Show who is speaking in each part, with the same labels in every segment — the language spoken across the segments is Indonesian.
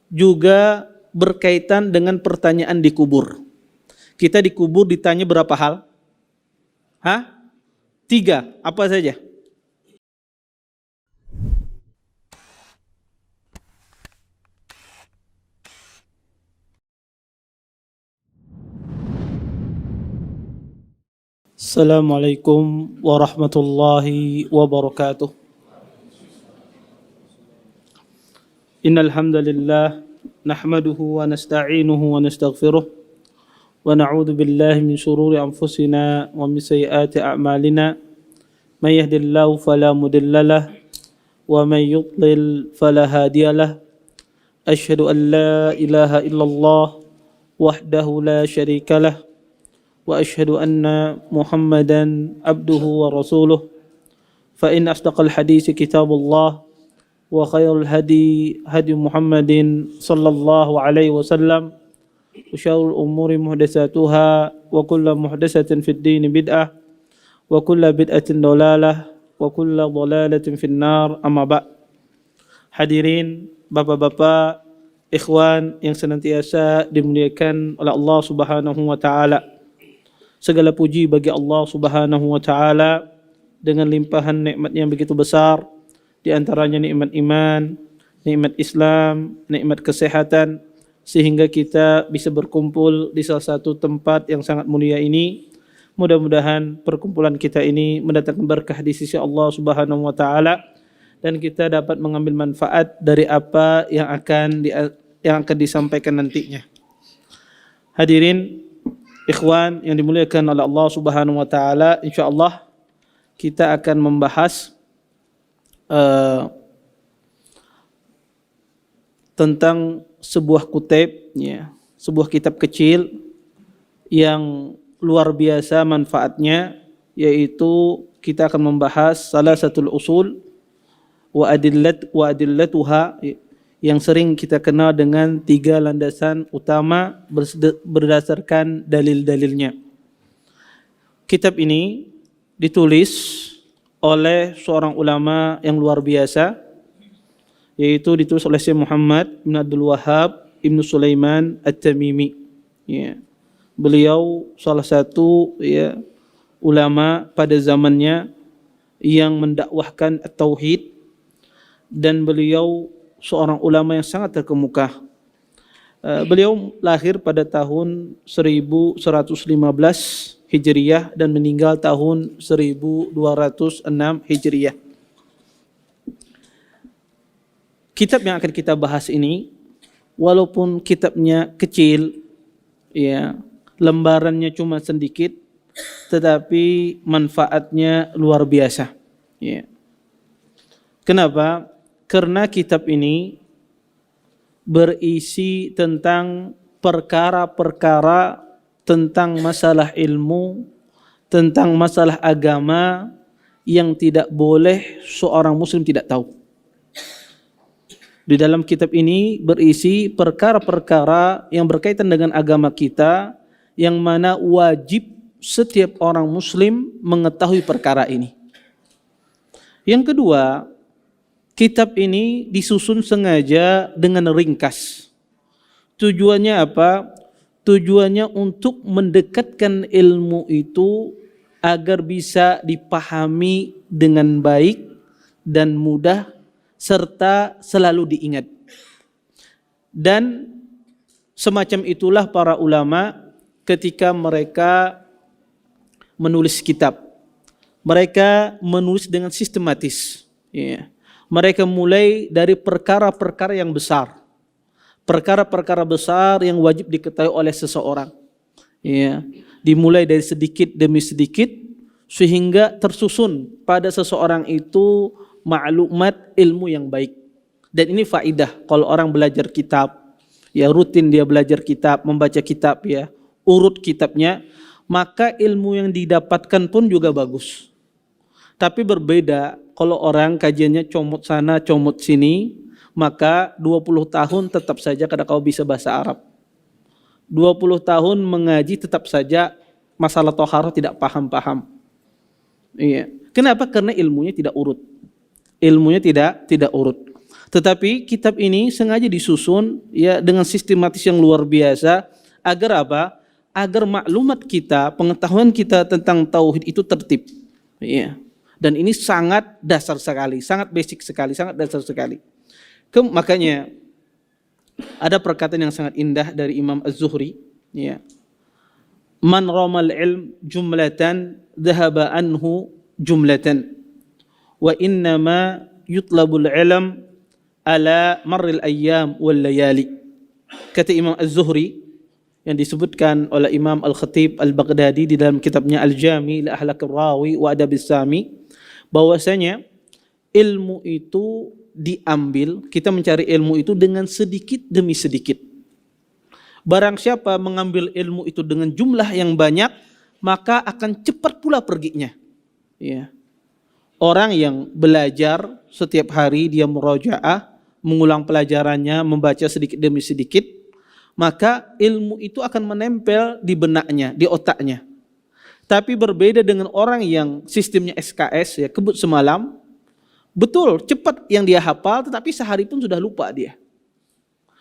Speaker 1: juga berkaitan dengan pertanyaan di kubur. Kita di kubur ditanya berapa hal? 3. Apa saja? Assalamualaikum warahmatullahi wabarakatuh. Innal hamdalillah nahmaduhu wa nasta'inuhu wa nastaghfiruh wa na'udzu billahi min shururi anfusina wa min sayyiati a'malina. May yahdihillahu fala mudilla lahu wa may yudlil fala hadiya lahu. Asyhadu an la ilaha illallah wahdahu la syarika lahu wa asyhadu anna Muhammadan abduhu wa rasuluh. Fa in asdaqal hadits kitabullah wa khairul hadi hadi Muhammadin sallallahu alaihi wasallam wa syarrul umuri muhdatsatuha wa kullu muhdatsatin fid din bid'ah wa kullu bid'atin dalalah wa kullu dalalatin finnar. Amma ba'd. Hadirin bapak-bapak, ikhwan yang senantiasa dimuliakan oleh Allah Subhanahu wa taala. Segala puji bagi Allah Subhanahu wa taala dengan limpahan nikmat yang begitu besar, di antaranya nikmat iman, nikmat Islam, nikmat kesehatan, sehingga kita bisa berkumpul di salah satu tempat yang sangat mulia ini. Mudah-mudahan perkumpulan kita ini mendatangkan berkah di sisi Allah Subhanahu wa taala dan kita dapat mengambil manfaat dari apa yang akan disampaikan nantinya. Hadirin ikhwan yang dimuliakan oleh Allah Subhanahu wa taala, insyaallah kita akan membahas tentang sebuah kutub, ya, sebuah kitab kecil yang luar biasa manfaatnya, yaitu kita akan membahas salah satu usul wa adillatuha, yang sering kita kenal dengan 3 landasan utama berdasarkan dalil-dalilnya. Kitab ini ditulis oleh seorang ulama yang luar biasa, yaitu ditulis oleh Syekh Muhammad bin Abdul Wahhab Ibnu Sulaiman At-Tamimi. Ya. Beliau salah satu ulama pada zamannya yang mendakwahkan tauhid, dan beliau seorang ulama yang sangat terkemuka. Beliau lahir pada tahun 1115 Hijriyah dan meninggal tahun 1206 Hijriyah. Kitab yang akan kita bahas ini, walaupun kitabnya kecil, ya, lembarannya cuma sedikit, tetapi manfaatnya luar biasa. Ya. Kenapa? Karena kitab ini berisi tentang perkara-perkara tentang masalah ilmu, tentang masalah agama yang tidak boleh seorang muslim tidak tahu. Di dalam kitab ini berisi perkara-perkara yang berkaitan dengan agama kita, yang mana wajib setiap orang muslim mengetahui perkara ini. Yang kedua, kitab ini disusun sengaja dengan ringkas. Tujuannya apa? Tujuannya untuk mendekatkan ilmu itu agar bisa dipahami dengan baik dan mudah, serta selalu diingat. Dan semacam itulah para ulama ketika mereka menulis kitab. Mereka menulis dengan sistematis. Ya. Mereka mulai dari perkara-perkara yang besar. Perkara-perkara besar yang wajib diketahui oleh seseorang. Ya, dimulai dari sedikit demi sedikit sehingga tersusun pada seseorang itu maklumat ilmu yang baik. Dan ini faidah kalau orang belajar kitab, ya rutin dia belajar kitab, membaca kitab, ya, urut kitabnya, maka ilmu yang didapatkan pun juga bagus. Tapi berbeda kalau orang kajiannya comot sana, comot sini, maka 20 tahun tetap saja kada kau bisa bahasa Arab. 20 tahun mengaji tetap saja masalah toharoh tidak paham-paham. Iya. Kenapa? Karena ilmunya tidak urut. Ilmunya tidak urut. Tetapi kitab ini sengaja disusun ya dengan sistematis yang luar biasa agar apa? Agar maklumat kita, pengetahuan kita tentang tauhid itu tertib. Ya. Dan ini sangat dasar sekali, sangat basic sekali, sangat dasar sekali. Makanya ada perkataan yang sangat indah dari Imam Az-Zuhri, ya. Man ramal ilm jumlatan dhahaba anhu jumlatan wa innama yutlabul ilm ala marril ayyam wal layali. Kata Imam Az-Zuhri yang disebutkan oleh Imam Al-Khatib Al-Baghdadi di dalam kitabnya Al-Jami li Ahlakir Rawi wa Adabis Sami, bahwasanya ilmu itu diambil, kita mencari ilmu itu dengan sedikit demi sedikit. Barang siapa mengambil ilmu itu dengan jumlah yang banyak, maka akan cepat pula perginya. Ya. Orang yang belajar setiap hari dia murajaah, mengulang pelajarannya, membaca sedikit demi sedikit, maka ilmu itu akan menempel di benaknya, di otaknya. Tapi berbeda dengan orang yang sistemnya SKS, ya, kebut semalam, betul cepat yang dia hafal, tetapi sehari pun sudah lupa dia.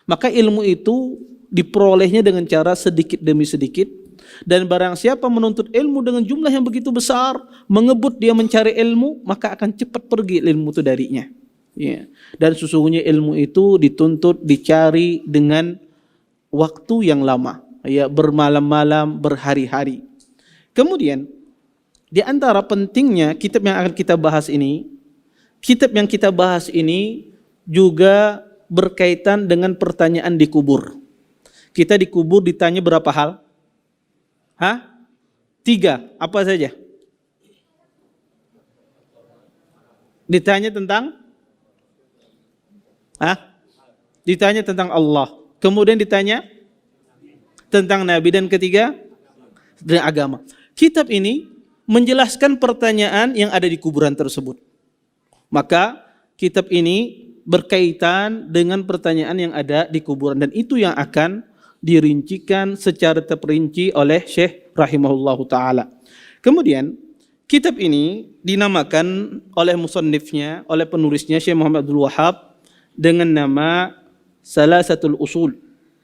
Speaker 1: Maka ilmu itu diperolehnya dengan cara sedikit demi sedikit. Dan barang siapa menuntut ilmu dengan jumlah yang begitu besar, mengebut dia mencari ilmu, maka akan cepat pergi ilmu itu darinya. Ya. Dan sesungguhnya ilmu itu dituntut, dicari dengan waktu yang lama, ya, bermalam-malam, berhari-hari. Kemudian di antara pentingnya kitab yang akan kita bahas ini, kitab yang kita bahas ini juga berkaitan dengan pertanyaan di kubur. Kita di kubur ditanya berapa hal? 3. Apa saja? Ditanya tentang ditanya tentang Allah. Kemudian ditanya tentang Nabi, dan ketiga tentang agama. Kitab ini menjelaskan pertanyaan yang ada di kuburan tersebut. Maka kitab ini berkaitan dengan pertanyaan yang ada di kuburan, dan itu yang akan dirincikan secara terperinci oleh Syekh rahimahullahu taala. Kemudian kitab ini dinamakan oleh musannifnya, oleh penulisnya Syekh Muhammad Abdul Wahhab dengan nama Salasatul Usul,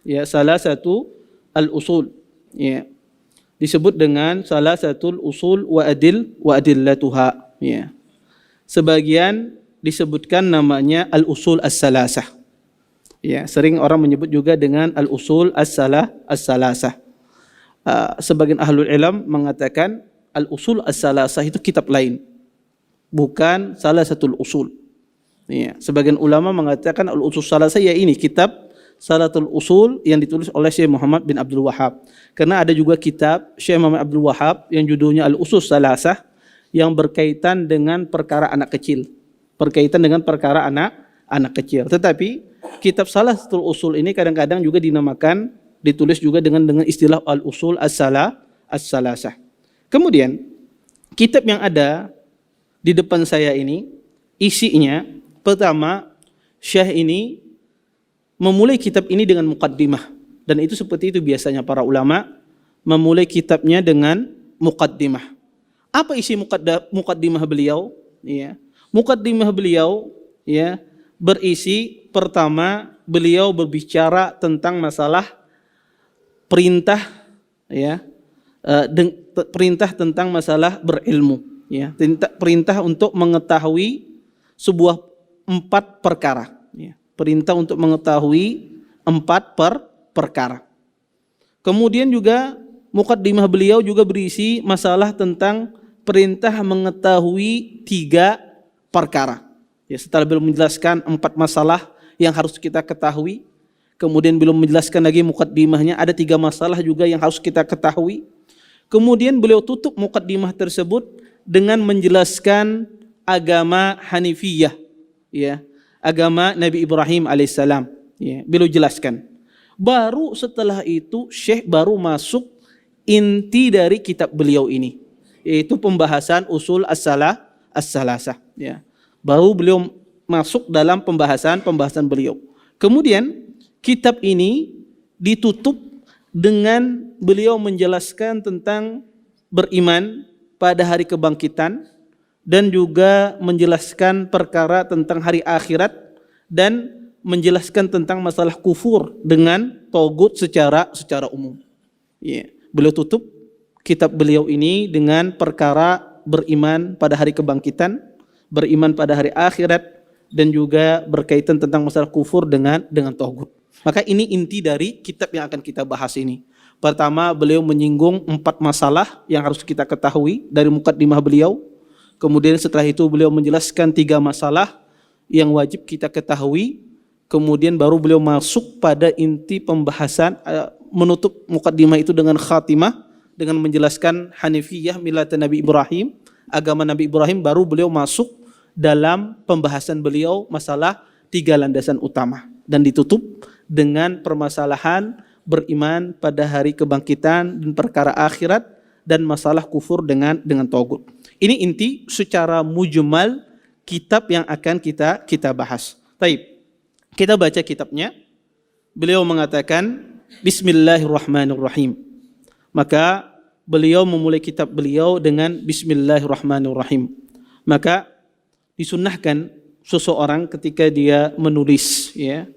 Speaker 1: ya, Salasatu al-Usul, ya. Disebut dengan Salasatul Usul wa adillatuha, ya. Sebagian disebutkan namanya al-Usul as-Salasah. Ya, sering orang menyebut juga dengan al-Usul as-Salasah. Sebagian ahlul ilm mengatakan al-Usul as-Salasah itu kitab lain, bukan Salasatul Usul. Ya, sebagian ulama mengatakan al-Usul Salasah ya ini kitab Salatul Usul yang ditulis oleh Syekh Muhammad bin Abdul Wahhab. Karena ada juga kitab Syekh Muhammad Abdul Wahhab yang judulnya Al-Usul Salasah yang berkaitan dengan perkara anak kecil. Berkaitan dengan perkara anak kecil. Tetapi kitab Salatul Usul ini kadang-kadang juga dinamakan, ditulis juga dengan istilah Al-Usul As-Salasah. Kemudian kitab yang ada di depan saya ini isinya, pertama, Syekh ini memulai kitab ini dengan muqaddimah, dan itu seperti itu biasanya para ulama memulai kitabnya dengan muqaddimah. Apa isi muqaddimah beliau? Ya, muqaddimah beliau, ya, berisi pertama beliau berbicara tentang masalah perintah, ya, perintah tentang masalah berilmu, ya, perintah untuk mengetahui sebuah 4 perkara, ya. Perintah untuk mengetahui 4 perkara. Kemudian juga muqaddimah beliau juga berisi masalah tentang perintah mengetahui 3 perkara. Ya, setelah beliau menjelaskan 4 masalah yang harus kita ketahui, kemudian beliau menjelaskan lagi muqaddimahnya ada 3 masalah juga yang harus kita ketahui. Kemudian beliau tutup muqaddimah tersebut dengan menjelaskan agama Hanifiyah, ya, agama Nabi Ibrahim alaihissalam, ya, beliau jelaskan. Baru setelah itu Syekh baru masuk inti dari kitab beliau ini, yaitu pembahasan usul as-salasah, ya. Baru beliau masuk dalam pembahasan beliau. Kemudian kitab ini ditutup dengan beliau menjelaskan tentang beriman pada hari kebangkitan, dan juga menjelaskan perkara tentang hari akhirat dan menjelaskan tentang masalah kufur dengan togut secara umum. Ya. Beliau tutup kitab beliau ini dengan perkara beriman pada hari kebangkitan, beriman pada hari akhirat, dan juga berkaitan tentang masalah kufur dengan togut. Maka ini inti dari kitab yang akan kita bahas ini. Pertama, beliau menyinggung 4 masalah yang harus kita ketahui dari mukaddimah beliau. Kemudian setelah itu beliau menjelaskan 3 masalah yang wajib kita ketahui. Kemudian baru beliau masuk pada inti pembahasan, menutup mukaddimah itu dengan khatimah, dengan menjelaskan Hanifiyah milat Nabi Ibrahim, agama Nabi Ibrahim. Baru beliau masuk dalam pembahasan beliau masalah 3 landasan utama, dan ditutup dengan permasalahan beriman pada hari kebangkitan dan perkara akhirat dan masalah kufur dengan togut. Ini inti secara mujmal kitab yang akan kita bahas. Taib. Kita baca kitabnya. Beliau mengatakan Bismillahirrahmanirrahim. Maka beliau memulai kitab beliau dengan Bismillahirrahmanirrahim. Maka disunnahkan seseorang ketika dia menulis, ya,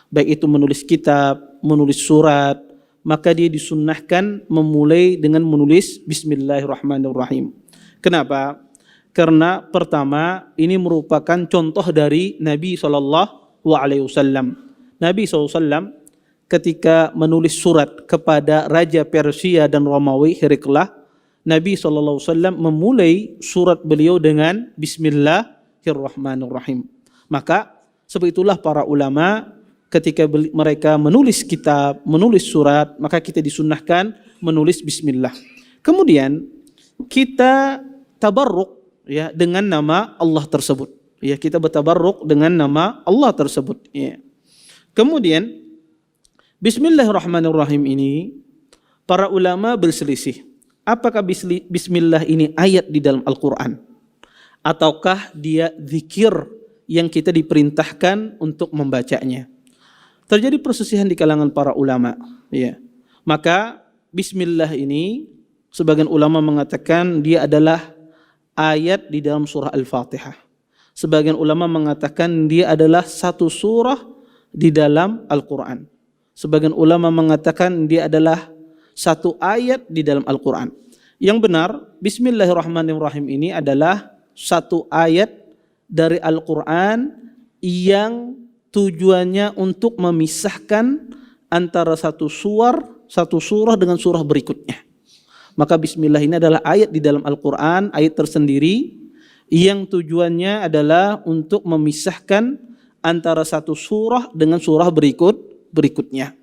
Speaker 1: baik itu menulis kitab, menulis surat, maka dia disunnahkan memulai dengan menulis Bismillahirrahmanirrahim. Kenapa? Karena pertama, ini merupakan contoh dari Nabi SAW. Nabi SAW ketika menulis surat kepada Raja Persia dan Romawi Herakles, Nabi SAW memulai surat beliau dengan Bismillahirrahmanirrahim. Maka sebab itulah para ulama ketika mereka menulis kitab, menulis surat, maka kita disunnahkan menulis Bismillah. Kemudian kita tabarruk, ya, dengan nama Allah tersebut. Ya, kita bertabarruk dengan nama Allah tersebut. Ya. Kemudian Bismillahirrahmanirrahim ini para ulama berselisih. Apakah Bismillah ini ayat di dalam Al-Quran? Ataukah dia zikir yang kita diperintahkan untuk membacanya? Terjadi perselisihan di kalangan para ulama. Ya. Maka Bismillah ini sebagian ulama mengatakan dia adalah ayat di dalam surah Al-Fatihah. Sebagian ulama mengatakan dia adalah satu surah di dalam Al-Quran. Sebagian ulama mengatakan dia adalah satu ayat di dalam Al-Quran. Yang benar, Bismillahirrahmanirrahim ini adalah satu ayat dari Al-Quran yang tujuannya untuk memisahkan antara satu surah dengan surah berikutnya. Maka Bismillah ini adalah ayat di dalam Al-Quran, ayat tersendiri yang tujuannya adalah untuk memisahkan antara satu surah dengan surah berikutnya.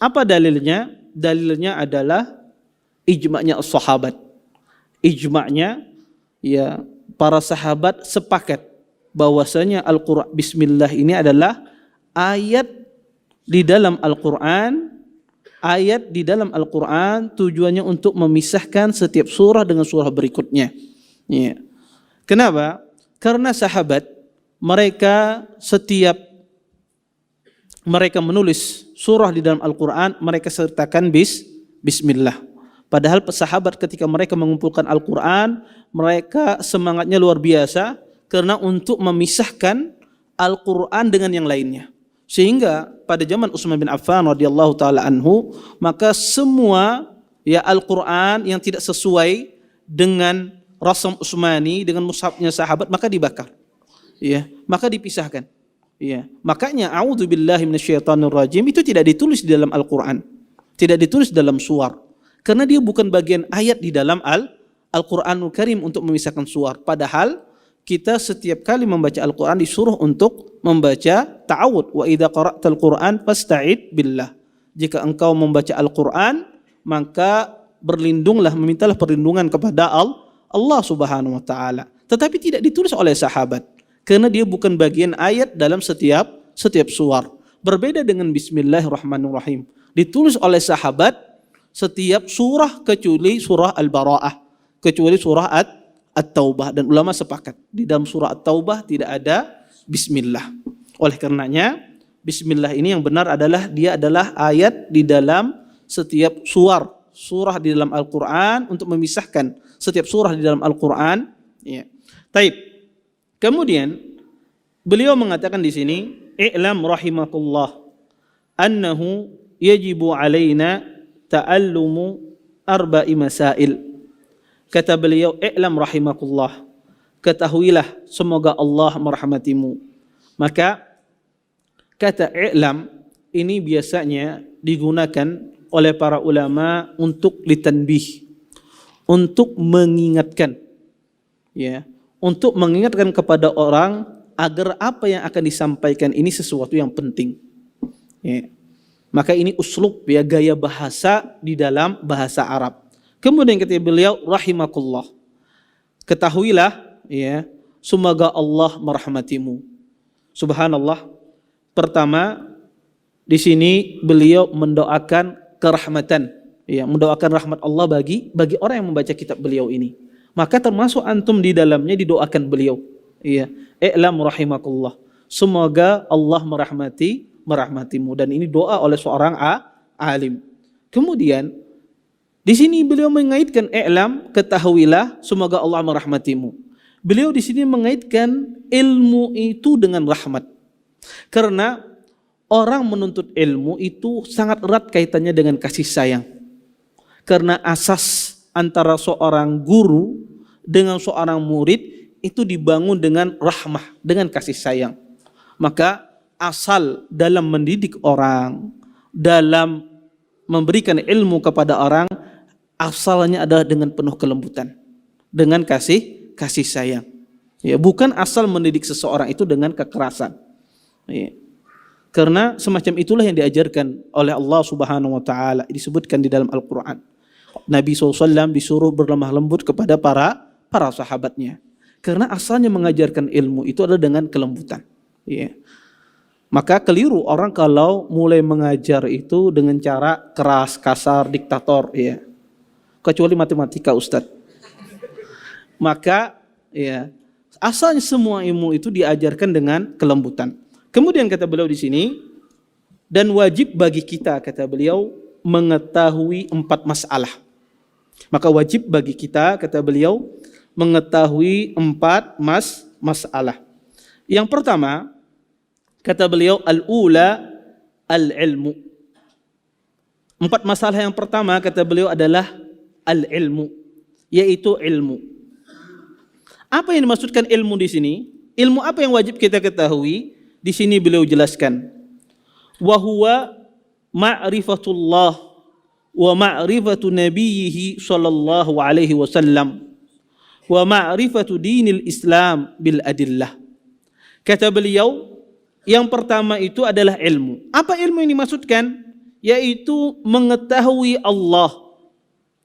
Speaker 1: Apa dalilnya? Dalilnya adalah ijma'nya sahabat. Ijma'nya, ya, para sahabat sepakat bahwasanya Al-Quran Bismillah ini adalah ayat di dalam Al-Quran. Ayat di dalam Al-Quran tujuannya untuk memisahkan setiap surah dengan surah berikutnya. Ya. Kenapa? Karena sahabat setiap mereka menulis surah di dalam Al-Quran, mereka sertakan Bismillah. Padahal sahabat ketika mereka mengumpulkan Al-Quran, mereka semangatnya luar biasa karena untuk memisahkan Al-Quran dengan yang lainnya. Sehingga pada zaman Utsman bin Affan radhiyallahu taala anhu, maka semua ya Al-Quran yang tidak sesuai dengan rasam Utsmani, dengan mushafnya sahabat, maka dibakar. Ya, maka dipisahkan. Ya, makanya a'udzubillahi minasyaitonirrajim itu tidak ditulis di dalam Al-Quran. Tidak ditulis dalam suar. Karena dia bukan bagian ayat di dalam Al-Quranul Karim untuk memisahkan suar. Padahal kita setiap kali membaca Al-Quran disuruh untuk membaca ta'awud. Wa idza qara'tal Qur'an fasta'id billah. Jika engkau membaca Al-Quran, maka berlindunglah, memintalah perlindungan kepada Allah Subhanahu wa taala. Tetapi tidak ditulis oleh sahabat karena dia bukan bagian ayat dalam setiap suar. Berbeda dengan Bismillahirrahmanirrahim. Ditulis oleh sahabat setiap surah kecuali surah Al-Bara'ah, kecuali surah At-Taubah, dan ulama sepakat di dalam surah At-Taubah tidak ada bismillah. Oleh karenanya bismillah ini yang benar adalah dia adalah ayat di dalam setiap surah di dalam Al-Quran untuk memisahkan setiap surah di dalam Al-Quran. Ya. Taib. Kemudian beliau mengatakan di sini i'lam rahimakallah annahu yajibu alaina ta'allumu arba'i masail. Kata beliau, i'lam rahimakallah, ketahuilah semoga Allah merahmatimu. Maka kata i'lam ini biasanya digunakan oleh para ulama untuk litanbih, untuk mengingatkan, ya, untuk mengingatkan kepada orang agar apa yang akan disampaikan ini sesuatu yang penting. Ya. Maka ini uslub, ya, gaya bahasa di dalam bahasa Arab. Kemudian kata beliau rahimakullah, ketahuilah, ya, semoga Allah merahmatimu. Subhanallah. Pertama, di sini beliau mendoakan kerahmatan, ya, mendoakan rahmat Allah bagi orang yang membaca kitab beliau ini. Maka termasuk antum di dalamnya didoakan beliau, ya, i'lam rahimakallah, semoga Allah merahmatimu, dan ini doa oleh seorang alim. Kemudian di sini beliau mengaitkan i'lam, ketahuilah semoga Allah merahmatimu. Beliau di sini mengaitkan ilmu itu dengan rahmat. Karena orang menuntut ilmu itu sangat erat kaitannya dengan kasih sayang. Karena asas antara seorang guru dengan seorang murid itu dibangun dengan rahmah, dengan kasih sayang. Maka asal dalam mendidik orang, dalam memberikan ilmu kepada orang, asalnya adalah dengan penuh kelembutan, dengan kasih sayang. Ya, bukan asal mendidik seseorang itu dengan kekerasan. Ya. Karena semacam itulah yang diajarkan oleh Allah Subhanahu wa taala, disebutkan di dalam Al-Qur'an. Nabi SAW disuruh berlemah lembut kepada para sahabatnya. Karena asalnya mengajarkan ilmu itu adalah dengan kelembutan. Ya. Maka keliru orang kalau mulai mengajar itu dengan cara keras, kasar, diktator, ya. Kecuali matematika, Ustadz. Maka, ya, asalnya semua ilmu itu diajarkan dengan kelembutan. Kemudian kata beliau di sini, dan wajib bagi kita, kata beliau, mengetahui 4 masalah. Maka wajib bagi kita, kata beliau, mengetahui 4 masalah. Yang pertama, kata beliau, al-ula al-ilmu. 4 masalah yang pertama, kata beliau, adalah al-ilmu, yaitu ilmu. Apa yang dimaksudkan ilmu di sini? Ilmu apa yang wajib kita ketahui? Di sini beliau jelaskan, wa huwa ma'rifatullah wa ma'rifatu nabiyhi sallallahu alaihi wasallam wa ma'rifatu dinil Islam bil adillah. Kata beliau, yang pertama itu adalah ilmu. Apa ilmu yang dimaksudkan? Yaitu mengetahui Allah,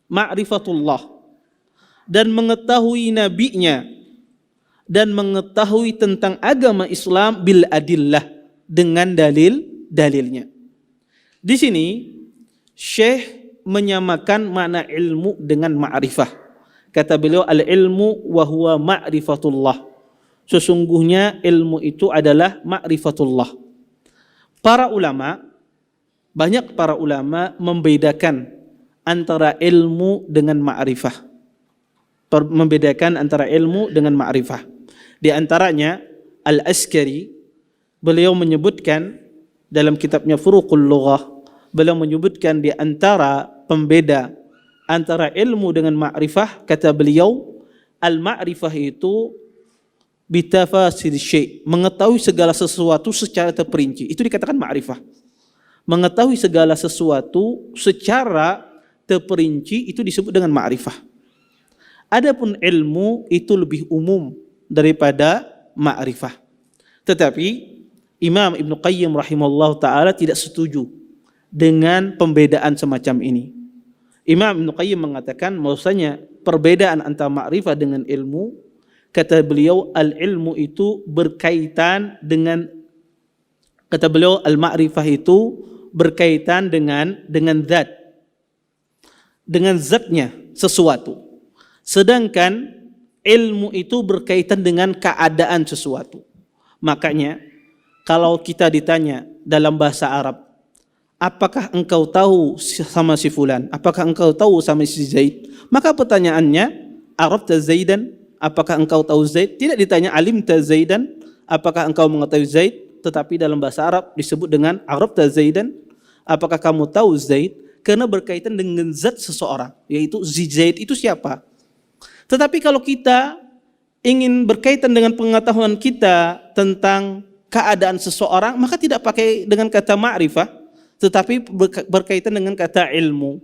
Speaker 1: ma'rifatullah, dan mengetahui nabinya, dan mengetahui tentang agama Islam bil adillah, dengan dalilnya. Di sini Syekh menyamakan makna ilmu dengan ma'rifah. Kata beliau, al-ilmu wa huwa ma'rifatullah. Sesungguhnya ilmu itu adalah ma'rifatullah. Banyak para ulama membedakan antara ilmu dengan ma'rifah. Membedakan antara ilmu dengan ma'rifah. Di antaranya Al-Askari, beliau menyebutkan dalam kitabnya Furuqul Lughah, beliau menyebutkan di antara pembeda antara ilmu dengan ma'rifah, kata beliau, al-ma'rifah itu bitafasir syai', mengetahui segala sesuatu secara terperinci. Itu dikatakan ma'rifah. Mengetahui segala sesuatu secara terperinci itu disebut dengan ma'rifah. Adapun ilmu itu lebih umum daripada ma'rifah. Tetapi Imam Ibn Qayyim rahimahullah ta'ala tidak setuju dengan pembedaan semacam ini. Imam Ibn Qayyim mengatakan bahwasanya perbedaan antara ma'rifah dengan ilmu, kata beliau, al-ilmu itu berkaitan dengan, kata beliau, al-ma'rifah itu berkaitan dengan zat, dengan zatnya sesuatu. Sedangkan ilmu itu berkaitan dengan keadaan sesuatu. Makanya kalau kita ditanya dalam bahasa Arab, apakah engkau tahu sama si fulan? Apakah engkau tahu sama si Zaid? Maka pertanyaannya, arafta Zaidan? Apakah engkau tahu Zaid? Tidak ditanya alimta Zaidan? Apakah engkau mengetahui Zaid? tetapi dalam bahasa Arab disebut dengan Arabta Zaidan, apakah kamu tahu Zaid? Karena berkaitan dengan zat seseorang, yaitu Zaid itu siapa. Tetapi kalau kita ingin berkaitan dengan pengetahuan kita tentang keadaan seseorang, maka tidak pakai dengan kata ma'rifah, tetapi berkaitan dengan kata ilmu.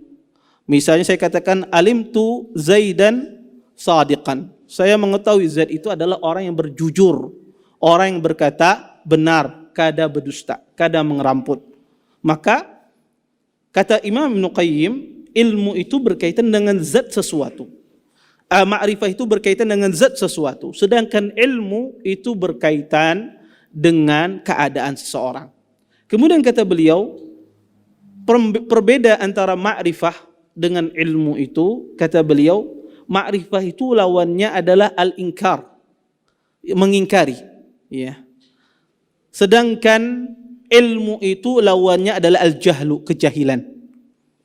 Speaker 1: Misalnya saya katakan alimtu Zaidan sadiqan. Saya mengetahui Zaid itu adalah orang yang berjujur, orang yang berkata benar, kada berdusta, kada mengeramput. Maka kata Imam Ibnu Qayyim, ilmu itu berkaitan dengan zat sesuatu. Ma'rifah itu berkaitan dengan zat sesuatu, sedangkan ilmu itu berkaitan dengan keadaan seseorang. Kemudian kata beliau, perbedaan antara ma'rifah dengan ilmu itu, kata beliau, ma'rifah itu lawannya adalah al-inkar, mengingkari, ya. Sedangkan ilmu itu lawannya adalah al-jahlu, kejahilan.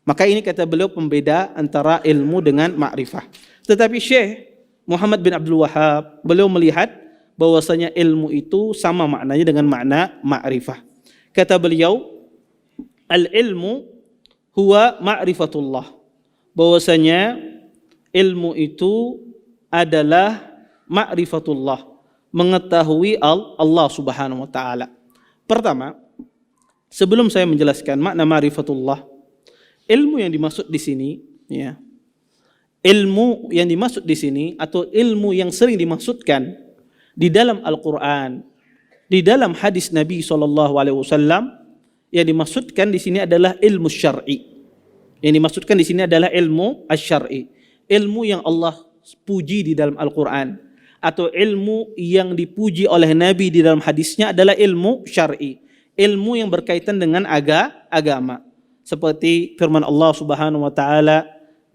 Speaker 1: Maka ini kata beliau pembeda antara ilmu dengan ma'rifah. Tetapi Syekh Muhammad bin Abdul Wahhab, beliau melihat bahwasanya ilmu itu sama maknanya dengan makna ma'rifah. Kata beliau, al-ilmu huwa ma'rifatullah. Bahwasanya ilmu itu adalah ma'rifatullah, mengetahui Allah Subhanahu wa taala. Pertama, sebelum saya menjelaskan makna ma'rifatullah, ilmu yang dimaksud di sini, ya. Ilmu yang dimaksud di sini atau ilmu yang sering dimaksudkan di dalam Al-Qur'an, di dalam hadis Nabi SAW, yang dimaksudkan di sini adalah ilmu syar'i. Yang dimaksudkan di sini adalah ilmu asy-syar'i, ilmu yang Allah puji di dalam Al-Qur'an, atau ilmu yang dipuji oleh Nabi di dalam hadisnya adalah ilmu syar'i, ilmu yang berkaitan dengan agama. Seperti firman Allah Subhanahu wa taala,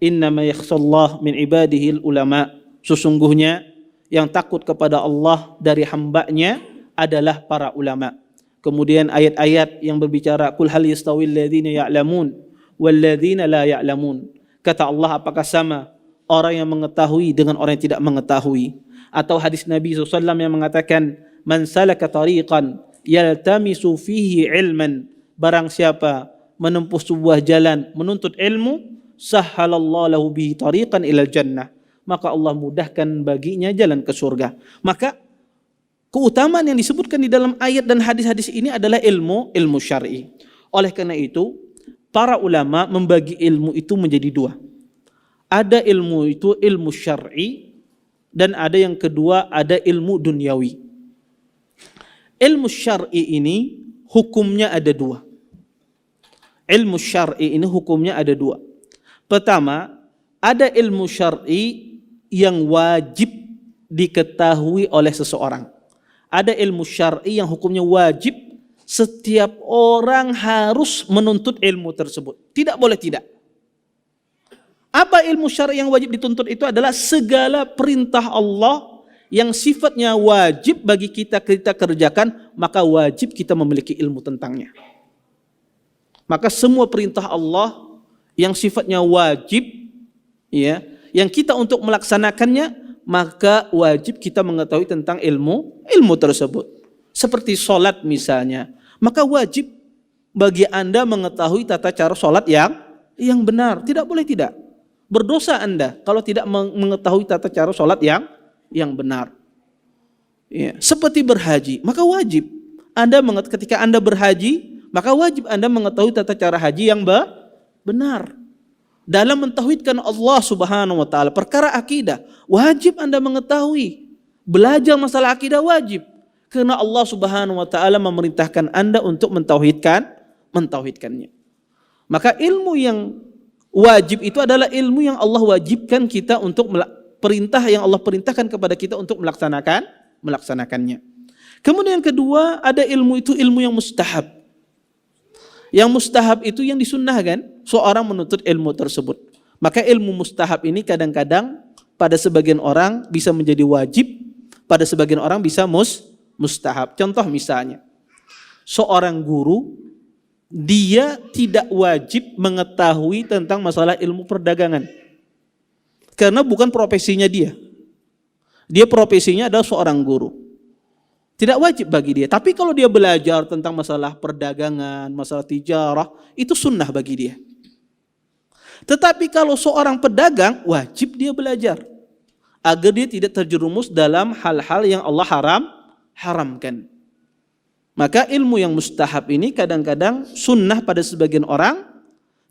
Speaker 1: innama yakhshallah min ibadihil ulama. Sesungguhnya yang takut kepada Allah dari hambanya adalah para ulama. Kemudian ayat-ayat yang berbicara kul hal yastawil ladzina ya'lamun wal ladzina la ya'lamun. Kata Allah, apakah sama orang yang mengetahui dengan orang yang tidak mengetahui? Atau hadis Nabi SAW yang mengatakan man salaka tariqan yaltamisu fihi ilman, barang siapa menempuh sebuah jalan menuntut ilmu, sahhalallahu lahu bihi tariqan ilal jannah, maka Allah mudahkan baginya jalan ke surga. Maka keutamaan yang disebutkan di dalam ayat dan hadis-hadis ini adalah ilmu syar'i. Oleh karena itu, para ulama membagi ilmu itu menjadi dua. Ada ilmu itu ilmu syar'i, dan ada yang kedua ada ilmu duniawi. Ilmu syar'i ini hukumnya ada dua. Ilmu syar'i ini hukumnya ada dua. Pertama, ada ilmu syar'i yang wajib diketahui oleh seseorang. Ada ilmu syar'i yang hukumnya wajib, setiap orang harus menuntut ilmu tersebut. Tidak boleh tidak. Apa ilmu syar'i yang wajib dituntut itu adalah segala perintah Allah yang sifatnya wajib bagi kita kerjakan, maka wajib kita memiliki ilmu tentangnya. Maka semua perintah Allah yang sifatnya wajib, ya, yang kita untuk melaksanakannya, maka wajib kita mengetahui tentang ilmu tersebut. Seperti sholat misalnya, maka wajib bagi Anda mengetahui tata cara sholat yang benar. Tidak boleh tidak. Berdosa Anda kalau tidak mengetahui tata cara sholat yang benar. Ya. Seperti berhaji, maka wajib Anda ketika Anda berhaji, maka wajib Anda mengetahui tata cara haji yang benar. Dalam mentauhidkan Allah Subhanahu wa taala, perkara akidah, wajib Anda mengetahui. Belajar masalah akidah wajib. Karena Allah Subhanahu wa taala memerintahkan Anda untuk mentauhidkannya. Maka ilmu yang wajib itu adalah ilmu yang Allah wajibkan kita untuk perintah yang Allah perintahkan kepada kita untuk melaksanakannya. Kemudian yang kedua, ada ilmu itu ilmu yang mustahab. Yang mustahab itu yang disunnahkan seorang menuntut ilmu tersebut. Maka ilmu mustahab ini kadang-kadang pada sebagian orang bisa menjadi wajib, pada sebagian orang bisa mustahab. Contoh misalnya, seorang guru, dia tidak wajib mengetahui tentang masalah ilmu perdagangan. Karena bukan profesinya dia. Dia profesinya adalah seorang guru. Tidak wajib bagi dia. Tapi kalau dia belajar tentang masalah perdagangan, masalah tijarah, itu sunnah bagi dia. Tetapi kalau seorang pedagang, wajib dia belajar. Agar dia tidak terjerumus dalam hal-hal yang Allah haramkan. Maka ilmu yang mustahab ini kadang-kadang sunnah pada sebagian orang,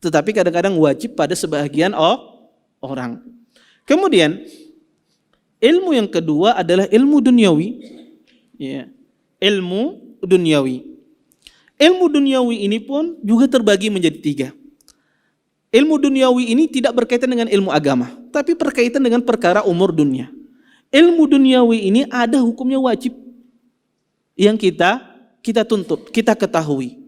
Speaker 1: tetapi kadang-kadang wajib pada sebagian orang. Kemudian, ilmu yang kedua adalah ilmu duniawi. Ya, ilmu duniawi. Ilmu duniawi ini pun juga terbagi menjadi 3. Ilmu duniawi ini tidak berkaitan dengan ilmu agama, tapi berkaitan dengan perkara umur dunia. Ilmu duniawi ini ada hukumnya wajib yang kita tuntut, kita ketahui,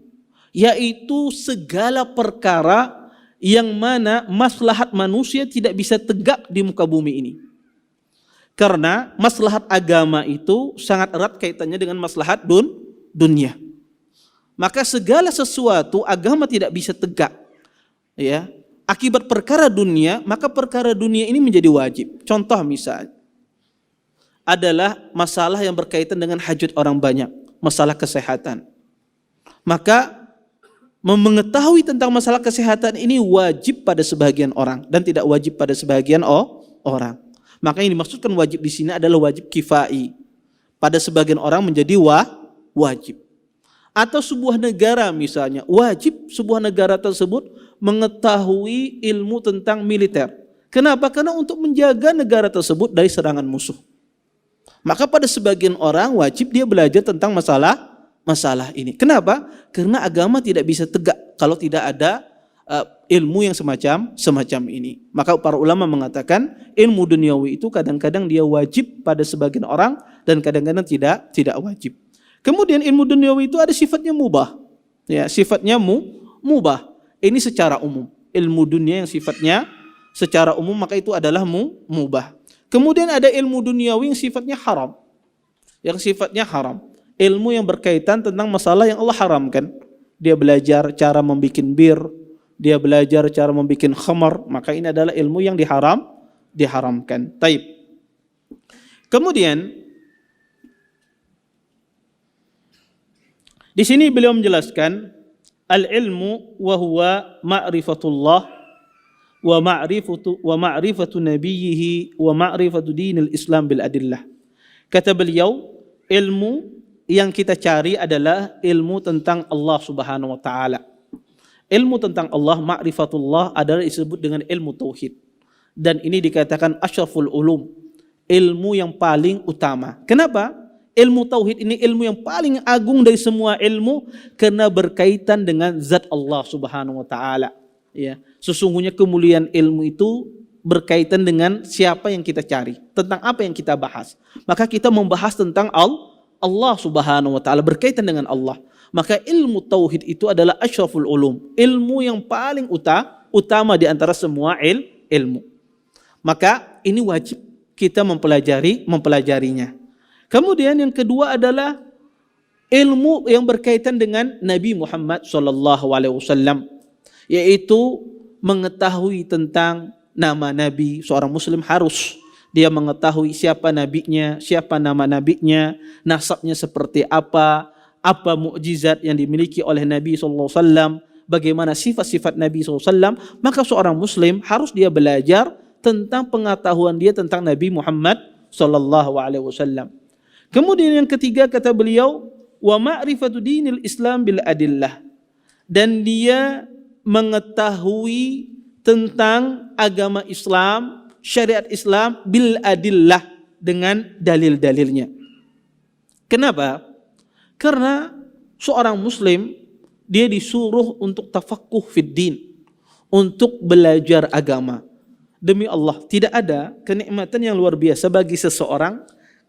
Speaker 1: yaitu segala perkara yang mana maslahat manusia tidak bisa tegak di muka bumi ini. Karena maslahat agama itu sangat erat kaitannya dengan maslahat dunia. Maka segala sesuatu agama tidak bisa tegak. Ya, akibat perkara dunia, maka perkara dunia ini menjadi wajib. Contoh misalnya adalah masalah yang berkaitan dengan hajat orang banyak, masalah kesehatan. Maka mengetahui tentang masalah kesehatan ini wajib pada sebagian orang dan tidak wajib pada sebagian orang. Maka yang dimaksudkan wajib di sini adalah wajib kifai. Pada sebagian orang menjadi wajib. Atau sebuah negara misalnya, wajib sebuah negara tersebut mengetahui ilmu tentang militer. Kenapa? Karena untuk menjaga negara tersebut dari serangan musuh. Maka pada sebagian orang wajib dia belajar tentang masalah ini. Kenapa? Karena agama tidak bisa tegak kalau tidak ada ilmu yang semacam ini. Maka para ulama mengatakan ilmu duniawi itu kadang-kadang dia wajib pada sebagian orang dan kadang-kadang tidak wajib. Kemudian ilmu duniawi itu ada sifatnya mubah. Ya, sifatnya mubah. Ini secara umum. Ilmu dunia yang sifatnya secara umum maka itu adalah mubah. Kemudian ada ilmu duniawi yang sifatnya haram. Yang sifatnya haram. Ilmu yang berkaitan tentang masalah yang Allah haramkan. Dia belajar cara membuat bir, dia belajar cara membuat khamar, maka ini adalah ilmu yang diharamkan. Taib. Kemudian di sini beliau menjelaskan al-ilmu wa huwa ma'rifatullah wa ma'rifatu nabiyhi wa ma'rifatu dinil Islam bil adillah. Kata beliau, ilmu yang kita cari adalah ilmu tentang Allah Subhanahu wa taala. Ilmu tentang Allah, ma'rifatullah adalah disebut dengan ilmu tauhid. Dan ini dikatakan asyraful ulum, ilmu yang paling utama. Kenapa? Ilmu tauhid ini ilmu yang paling agung dari semua ilmu karena berkaitan dengan zat Allah Subhanahu wa taala. Ya, sesungguhnya kemuliaan ilmu itu berkaitan dengan siapa yang kita cari, tentang apa yang kita bahas. Maka kita membahas tentang Allah Subhanahu wa taala, berkaitan dengan Allah. Maka ilmu tauhid itu adalah asyraful ulum, ilmu yang paling utama di antara semua ilmu. Maka ini wajib kita mempelajarinya. Kemudian yang kedua adalah ilmu yang berkaitan dengan Nabi Muhammad SAW, yaitu mengetahui tentang nama Nabi. Seorang Muslim harus dia mengetahui siapa nabinya, siapa nama nabinya, nasabnya seperti apa mukjizat yang dimiliki oleh Nabi SAW, bagaimana sifat-sifat Nabi SAW. Maka seorang Muslim harus dia belajar tentang pengetahuan dia tentang Nabi Muhammad SAW. Kemudian yang ketiga kata beliau, wa ma'rifatu dinil Islam bil adillah, dan dia mengetahui tentang agama Islam, syariat Islam bil adillah, dengan dalil-dalilnya. Kenapa? Karena seorang Muslim dia disuruh untuk tafaqquh fid din, untuk belajar agama. Demi Allah, tidak ada kenikmatan yang luar biasa bagi seseorang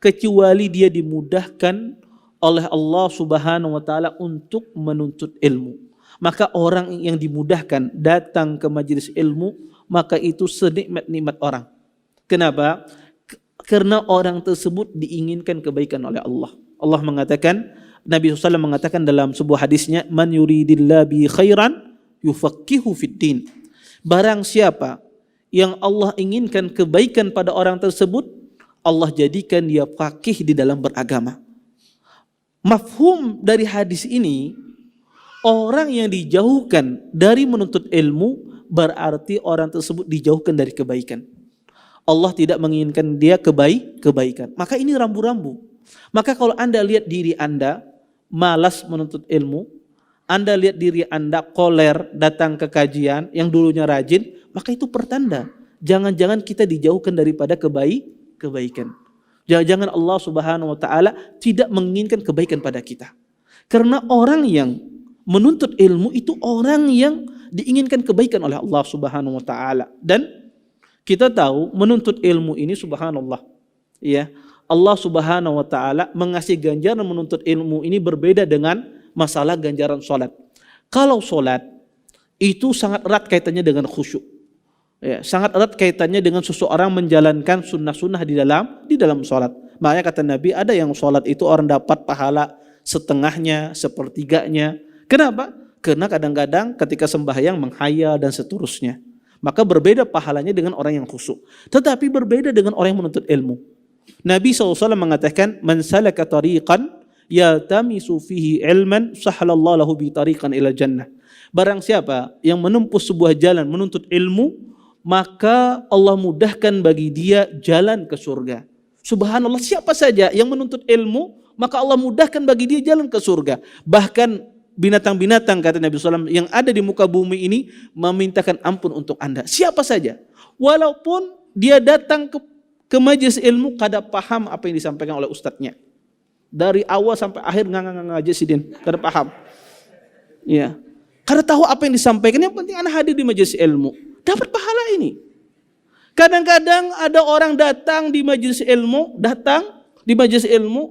Speaker 1: kecuali dia dimudahkan oleh Allah Subhanahu wa taala untuk menuntut ilmu. Maka orang yang dimudahkan datang ke majelis ilmu, maka itu senikmat-nikmat orang. Kenapa? Karena orang tersebut diinginkan kebaikan oleh Allah. Allah mengatakan, Nabi SAW mengatakan dalam sebuah hadisnya, man yuridillah bi khairan yufaqihu fid din. Barang siapa yang Allah inginkan kebaikan pada orang tersebut, Allah jadikan dia faqih di dalam beragama. mafhum dari hadis ini, orang yang dijauhkan dari menuntut ilmu berarti orang tersebut dijauhkan dari kebaikan. Allah tidak menginginkan dia kebaikan. Maka ini rambu-rambu. Maka kalau Anda lihat diri Anda malas menuntut ilmu, Anda lihat diri Anda koler datang ke kajian yang dulunya rajin, maka itu pertanda jangan-jangan kita dijauhkan daripada kebaikan. Jangan-jangan Allah Subhanahu wa taala tidak menginginkan kebaikan pada kita. Karena orang yang menuntut ilmu itu orang yang diinginkan kebaikan oleh Allah Subhanahu wa taala. Dan kita tahu menuntut ilmu ini subhanallah, ya. Allah Subhanahu wa taala mengasih ganjaran menuntut ilmu ini berbeda dengan masalah ganjaran salat. Kalau salat itu sangat erat kaitannya dengan khusyuk. Ya, sangat erat kaitannya dengan seseorang menjalankan sunnah-sunnah di dalam salat. Makanya kata Nabi, ada yang salat itu orang dapat pahala setengahnya, sepertiganya. Kenapa? Karena kadang-kadang ketika sembahyang menghayal dan seterusnya. Maka berbeda pahalanya dengan orang yang khusyuk. Tetapi berbeda dengan orang yang menuntut ilmu. Nabi SAW mengatakan, "Man salaka tariqan yaltamisu fihi ilman, sahhalallahu lahu bi tariqan ila jannah." Barang siapa yang menempuh sebuah jalan menuntut ilmu, maka Allah mudahkan bagi dia jalan ke surga. Subhanallah, siapa saja yang menuntut ilmu, maka Allah mudahkan bagi dia jalan ke surga. Bahkan binatang-binatang, kata Nabi SAW, yang ada di muka bumi ini memintakan ampun untuk Anda. Siapa saja. Walaupun dia datang ke majelis ilmu, kada paham apa yang disampaikan oleh ustadznya. Dari awal sampai akhir ngaji sidin, kada paham. Ya. Kada tahu apa yang disampaikan, yang penting Anda hadir di majelis ilmu. Dapat pahala ini. Kadang-kadang ada orang datang di majelis ilmu,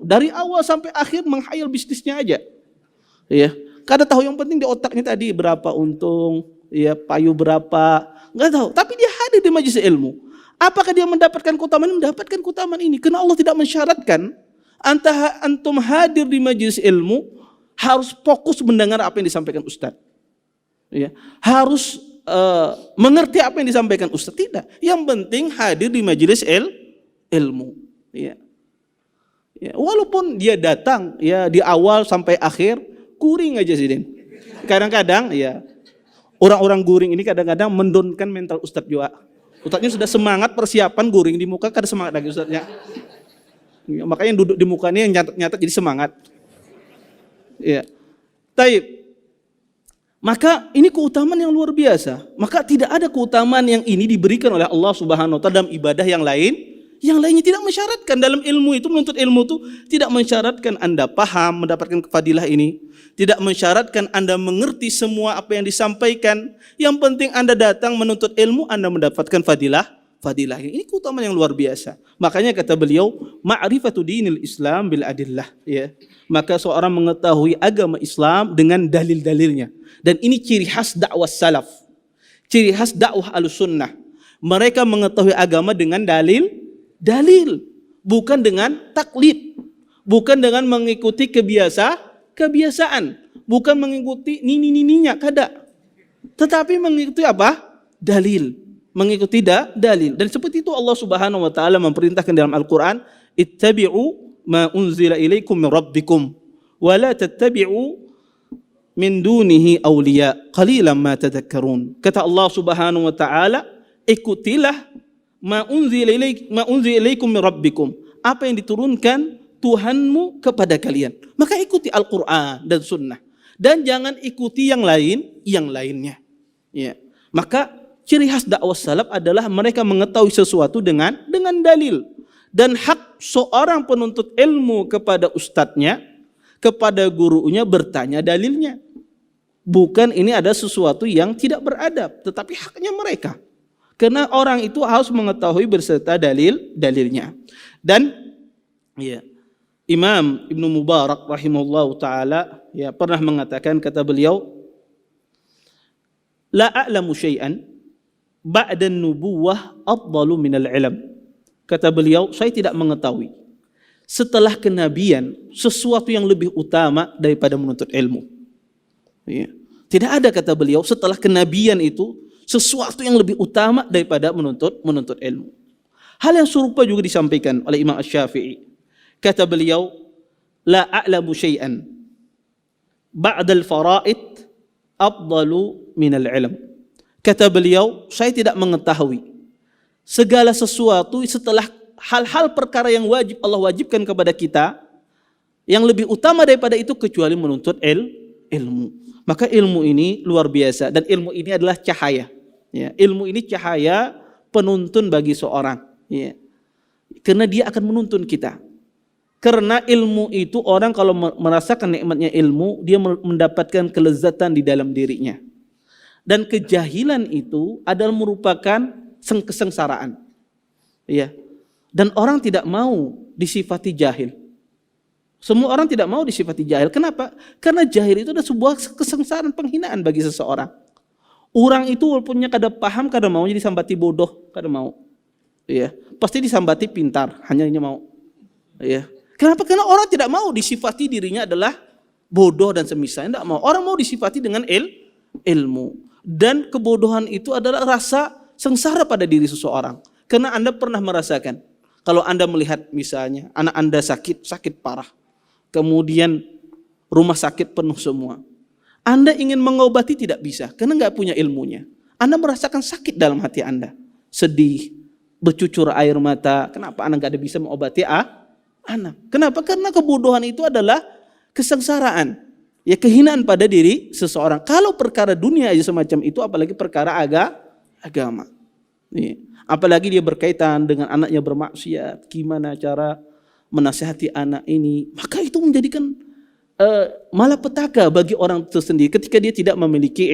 Speaker 1: dari awal sampai akhir menghayal bisnisnya aja. Ya, kada tahu, yang penting di otaknya tadi berapa untung, ya payu berapa, enggak tahu. Tapi dia hadir di majelis ilmu. Apakah dia mendapatkan keutamaan ini? Mendapatkan keutamaan ini. Karena Allah tidak mensyaratkan antum hadir di majelis ilmu harus fokus mendengar apa yang disampaikan ustaz. Ya, harus mengerti apa yang disampaikan ustaz, tidak. Yang penting hadir di majelis ilmu. Ya. Ya, walaupun dia datang ya di awal sampai akhir guring aja sih, Den. Kadang-kadang ya orang-orang guring ini kadang-kadang mendonkan mental ustaz juga. Ustaznya sudah semangat persiapan, guring di muka kada semangat lagi ustaznya. Ya, makanya yang duduk di mukanya yang nyatat-nyatat jadi semangat. Ya. Taib. Maka ini keutamaan yang luar biasa. Maka tidak ada keutamaan yang ini diberikan oleh Allah Subhanahu wa taala dalam ibadah yang lain. Yang lainnya tidak mensyaratkan. Dalam ilmu itu, menuntut ilmu itu tidak mensyaratkan Anda paham mendapatkan fadilah ini. Tidak mensyaratkan Anda mengerti semua apa yang disampaikan. Yang penting Anda datang menuntut ilmu, Anda mendapatkan fadilah ini. Ini keutamaan yang luar biasa. Makanya kata beliau, ma'rifatu dinil Islam bil adillah. Ya. Maka seorang mengetahui agama Islam dengan dalil-dalilnya. Dan ini ciri khas dakwah salaf. Ciri khas dakwah al-sunnah. Mereka mengetahui agama dengan dalil, bukan dengan taklid, bukan dengan mengikuti kebiasaan, bukan mengikuti nini-nininya, kada. Tetapi mengikuti apa? Dalil. Mengikuti dalil. Dan seperti itu Allah Subhanahu wa taala memerintahkan dalam Al-Qur'an, ittabi'u ma unzila ilaikum min rabbikum wa la tattabi'u min dunihi awliya qalilan ma tadhakkarun. Kata Allah Subhanahu wa taala, ikutilah ma unzila ilaikum min rabbikum, apa yang diturunkan Tuhanmu kepada kalian. Maka ikuti Al-Qur'an dan sunnah. Dan jangan ikuti yang lainnya. Ya. Maka ciri khas dakwah salaf adalah mereka mengetahui sesuatu dengan dalil. Dan hak seorang penuntut ilmu kepada ustadznya, kepada gurunya bertanya dalilnya. Bukan ini ada sesuatu yang tidak beradab, tetapi haknya mereka. Karena orang itu harus mengetahui berserta dalilnya. Dan ya, Imam Ibnu Mubarak rahimahullahu taala ya pernah mengatakan, kata beliau, la a'lamu syai'an ba'da an-nubuwah afdalu minal ilm. Kata beliau, saya tidak mengetahui setelah kenabian sesuatu yang lebih utama daripada menuntut ilmu. Ya. Tidak ada, kata beliau, setelah kenabian itu sesuatu yang lebih utama daripada menuntut ilmu. Hal yang serupa juga disampaikan oleh Imam Asy-Syafi'i. Kata beliau, la a'lamu syai'an ba'dal faraid afdalu minal ilm. Kata beliau, saya tidak mengetahui segala sesuatu setelah hal-hal perkara yang wajib Allah wajibkan kepada kita yang lebih utama daripada itu kecuali menuntut ilmu. Maka ilmu ini luar biasa dan ilmu ini adalah cahaya. Ya, ilmu ini cahaya penuntun bagi seorang. Ya. Karena dia akan menuntun kita. Karena ilmu itu orang kalau merasakan nikmatnya ilmu, dia mendapatkan kelezatan di dalam dirinya. Dan kejahilan itu adalah merupakan kesengsaraan. Ya. Dan orang tidak mau disifati jahil. Semua orang tidak mau disifati jahil. Kenapa? Karena jahil itu adalah sebuah kesengsaraan, penghinaan bagi seseorang. Orang itu walaupun kada paham, kada maunya disambati bodoh, kada mau. Ya, pasti disambati pintar, hanya mau. Ya. Kenapa? Karena orang tidak mau disifati dirinya adalah bodoh dan semisalnya, tidak mau. Orang mau disifati dengan ilmu. Dan kebodohan itu adalah rasa sengsara pada diri seseorang. Karena Anda pernah merasakan, kalau Anda melihat misalnya anak Anda sakit parah, kemudian rumah sakit penuh semua. Anda ingin mengobati tidak bisa, karena nggak punya ilmunya. Anda merasakan sakit dalam hati Anda, sedih, bercucur air mata. Kenapa Anda nggak bisa mengobati anak? Kenapa? Karena kebodohan itu adalah kesengsaraan, ya kehinaan pada diri seseorang. Kalau perkara dunia aja semacam itu, apalagi perkara agama. Nih, apalagi dia berkaitan dengan anaknya bermaksiat, gimana cara menasihati anak ini, maka itu menjadikan malapetaka bagi orang tersendiri ketika dia tidak memiliki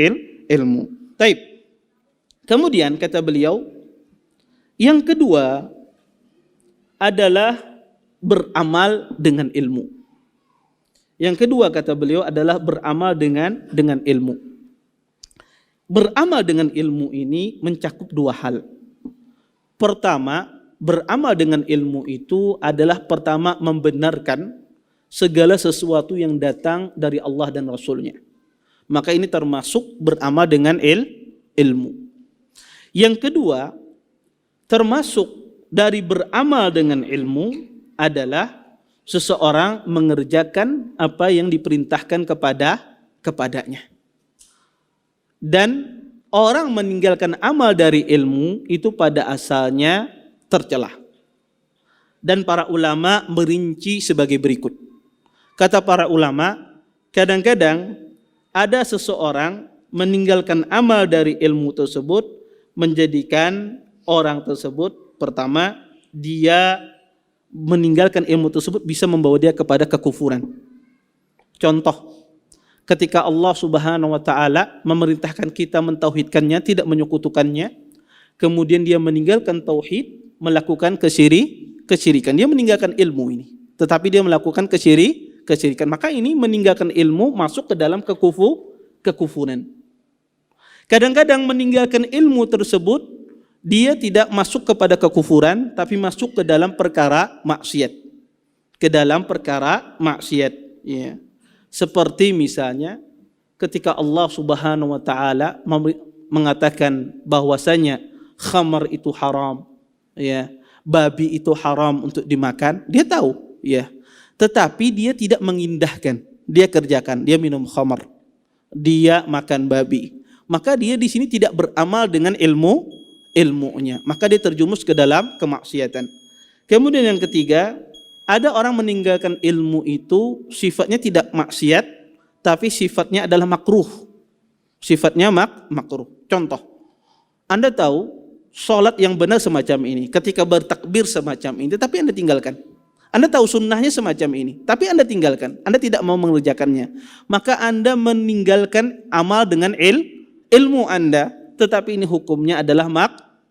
Speaker 1: ilmu. Taib. Kemudian kata beliau, yang kedua adalah beramal dengan ilmu. Yang kedua kata beliau adalah beramal dengan ilmu. Beramal dengan ilmu ini mencakup dua hal. Pertama, beramal dengan ilmu itu adalah pertama membenarkan segala sesuatu yang datang dari Allah dan Rasulnya. Maka ini termasuk beramal dengan ilmu. Yang kedua, termasuk dari beramal dengan ilmu adalah seseorang mengerjakan apa yang diperintahkan kepadanya. Dan orang meninggalkan amal dari ilmu itu pada asalnya tercela. Dan para ulama merinci sebagai berikut. Kata para ulama, kadang-kadang ada seseorang meninggalkan amal dari ilmu tersebut menjadikan orang tersebut, pertama, dia meninggalkan ilmu tersebut bisa membawa dia kepada kekufuran. Contoh, ketika Allah Subhanahu wa taala memerintahkan kita mentauhidkannya, tidak menyekutukannya, kemudian dia meninggalkan tauhid, melakukan kesyirikan. Dia meninggalkan ilmu ini, tetapi dia melakukan kesyirikan. Maka ini meninggalkan ilmu masuk ke dalam kekufuran. Kadang-kadang meninggalkan ilmu tersebut dia tidak masuk kepada kekufuran, tapi masuk ke dalam perkara maksiat. Ya. Seperti misalnya ketika Allah Subhanahu wa taala mengatakan bahwasanya khamar itu haram, ya, babi itu haram untuk dimakan, dia tahu, ya. Tetapi dia tidak mengindahkan, dia kerjakan, dia minum khamar, dia makan babi. Maka dia di sini tidak beramal dengan ilmunya. Maka dia terjumus ke dalam kemaksiatan. Kemudian yang ketiga, ada orang meninggalkan ilmu itu sifatnya tidak maksiat, tapi sifatnya adalah makruh. Sifatnya makruh. Contoh, Anda tahu sholat yang benar semacam ini, ketika bertakbir semacam ini, tapi Anda tinggalkan. Anda tahu sunnahnya semacam ini, tapi Anda tinggalkan. Anda tidak mau mengerjakannya. Maka Anda meninggalkan amal dengan ilmu Anda, tetapi ini hukumnya adalah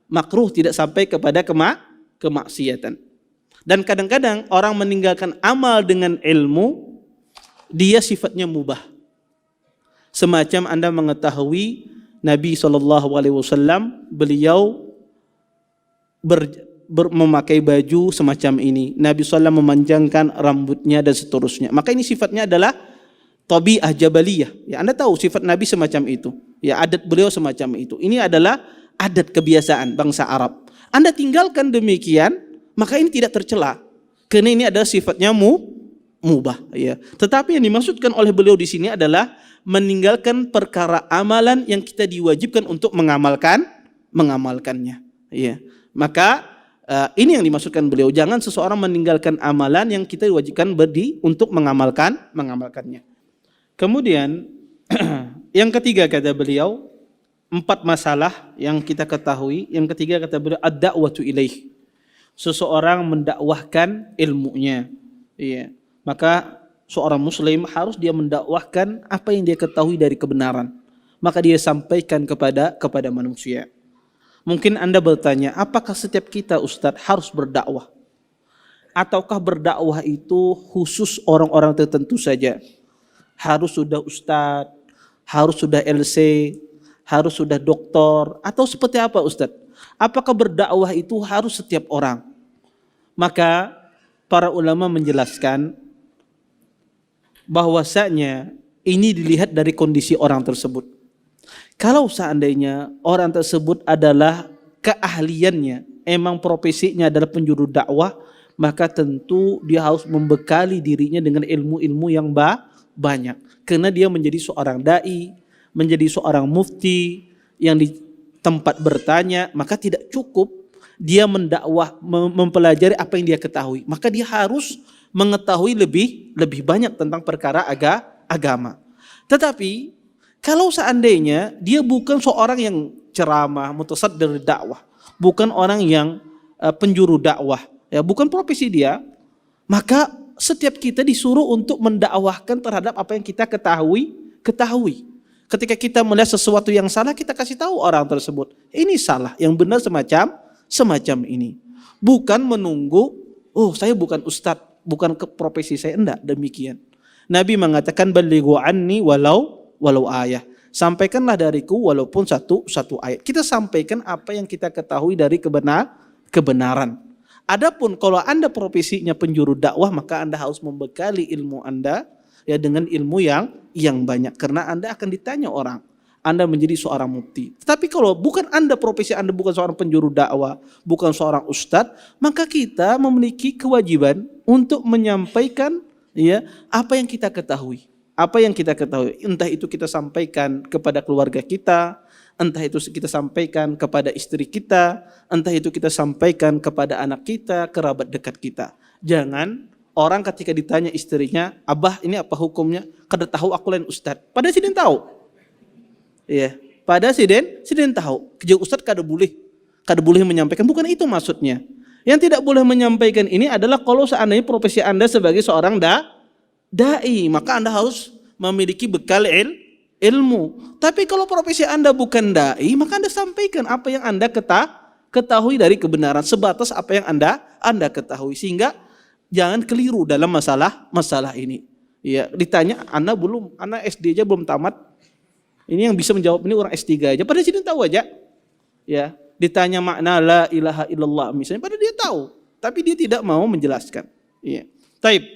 Speaker 1: makruh, tidak sampai kepada kemaksiatan. Dan kadang-kadang orang meninggalkan amal dengan ilmu, dia sifatnya mubah. Semacam Anda mengetahui Nabi SAW, beliau memakai baju semacam ini. Nabi SAW memanjangkan rambutnya dan seterusnya. Maka ini sifatnya adalah tabi'ah jabaliyah. Ya, Anda tahu sifat Nabi semacam itu. Ya, adat beliau semacam itu. Ini adalah adat kebiasaan bangsa Arab. Anda tinggalkan demikian, maka ini tidak tercela. Karena ini adalah sifatnya mubah, ya. Tetapi yang dimaksudkan oleh beliau di sini adalah meninggalkan perkara amalan yang kita diwajibkan untuk mengamalkannya, ya. Maka ini yang dimaksudkan beliau, jangan seseorang meninggalkan amalan yang kita diwajibkan untuk mengamalkannya. Kemudian yang ketiga kata beliau, 4 masalah yang kita ketahui. Yang ketiga kata beliau, ad-da'watu ilaih. Seseorang mendakwahkan ilmunya. Iya. Maka seorang muslim harus dia mendakwahkan apa yang dia ketahui dari kebenaran. Maka dia sampaikan kepada manusia. Mungkin Anda bertanya, apakah setiap kita Ustadz harus berdakwah? Ataukah berdakwah itu khusus orang-orang tertentu saja? Harus sudah Ustadz, harus sudah LC, harus sudah doktor, atau seperti apa Ustadz? Apakah berdakwah itu harus setiap orang? Maka para ulama menjelaskan bahwasanya ini dilihat dari kondisi orang tersebut. Kalau seandainya orang tersebut adalah keahliannya, emang profesinya adalah penjuru dakwah, maka tentu dia harus membekali dirinya dengan ilmu-ilmu yang banyak. Karena dia menjadi seorang da'i, menjadi seorang mufti yang di tempat bertanya, maka tidak cukup dia mendakwah, mempelajari apa yang dia ketahui. Maka dia harus mengetahui lebih banyak tentang perkara agama. Tetapi kalau seandainya dia bukan seorang yang ceramah, mutasaddir dakwah, bukan orang yang penjuru dakwah, ya bukan profesi dia, maka setiap kita disuruh untuk mendakwahkan terhadap apa yang kita ketahui. Ketika kita melihat sesuatu yang salah, kita kasih tahu orang tersebut, ini salah, yang benar semacam ini. Bukan menunggu, oh saya bukan ustadz, bukan ke profesi saya, enggak demikian. Nabi mengatakan balighu anni walau ayah. Sampaikanlah dariku walaupun satu ayat. Kita sampaikan apa yang kita ketahui dari kebenaran. Adapun kalau Anda profesinya penjuru dakwah, maka Anda harus membekali ilmu Anda ya dengan ilmu yang banyak, karena Anda akan ditanya orang. Anda menjadi seorang mufti. Tetapi kalau bukan Anda, profesi Anda bukan seorang penjuru dakwah, bukan seorang ustadz, maka kita memiliki kewajiban untuk menyampaikan ya apa yang kita ketahui. Apa yang kita ketahui, entah itu kita sampaikan kepada keluarga kita, entah itu kita sampaikan kepada istri kita, entah itu kita sampaikan kepada anak kita, kerabat dekat kita. Jangan orang ketika ditanya istrinya, abah ini apa hukumnya? Kada tahu aku lain ustadz. Padahal sidin tahu. Ya, padahal sidin tahu. Kerja ustadz kada boleh menyampaikan. Bukan itu maksudnya. Yang tidak boleh menyampaikan ini adalah kalau seandainya profesi Anda sebagai seorang da'i, maka Anda harus memiliki bekal ilmu. Tapi kalau profesi Anda bukan da'i, maka Anda sampaikan apa yang Anda ketahui dari kebenaran, sebatas apa yang Anda ketahui, sehingga jangan keliru dalam masalah ini. Ya, ditanya anak SD aja belum tamat. Ini yang bisa menjawab ini orang S3 aja, padahal dia tahu aja. Ya, ditanya makna la ilaha illallah misalnya, padahal dia tahu, tapi dia tidak mau menjelaskan. Ya. Taib.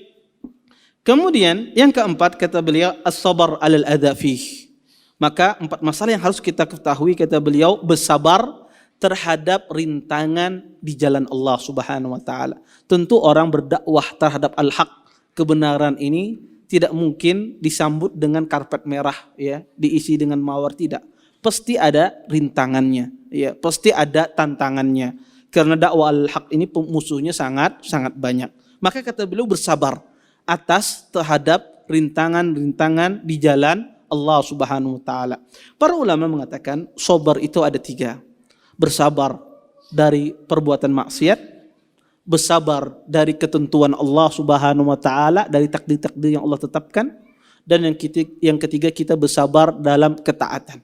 Speaker 1: Kemudian yang keempat kata beliau as-sabar 'alal adza fih. Maka 4 masalah yang harus kita ketahui kata beliau, bersabar terhadap rintangan di jalan Allah Subhanahu wa taala. Tentu orang berdakwah terhadap al-haq, kebenaran ini tidak mungkin disambut dengan karpet merah ya, diisi dengan mawar, tidak. Pasti ada rintangannya ya, pasti ada tantangannya. Karena dakwah al-haq ini musuhnya sangat banyak. Maka kata beliau bersabar atas terhadap rintangan-rintangan di jalan Allah Subhanahu wa taala. Para ulama mengatakan sabar itu ada 3. Bersabar dari perbuatan maksiat, bersabar dari ketentuan Allah Subhanahu wa taala, dari takdir-takdir yang Allah tetapkan, dan yang ketiga kita bersabar dalam ketaatan.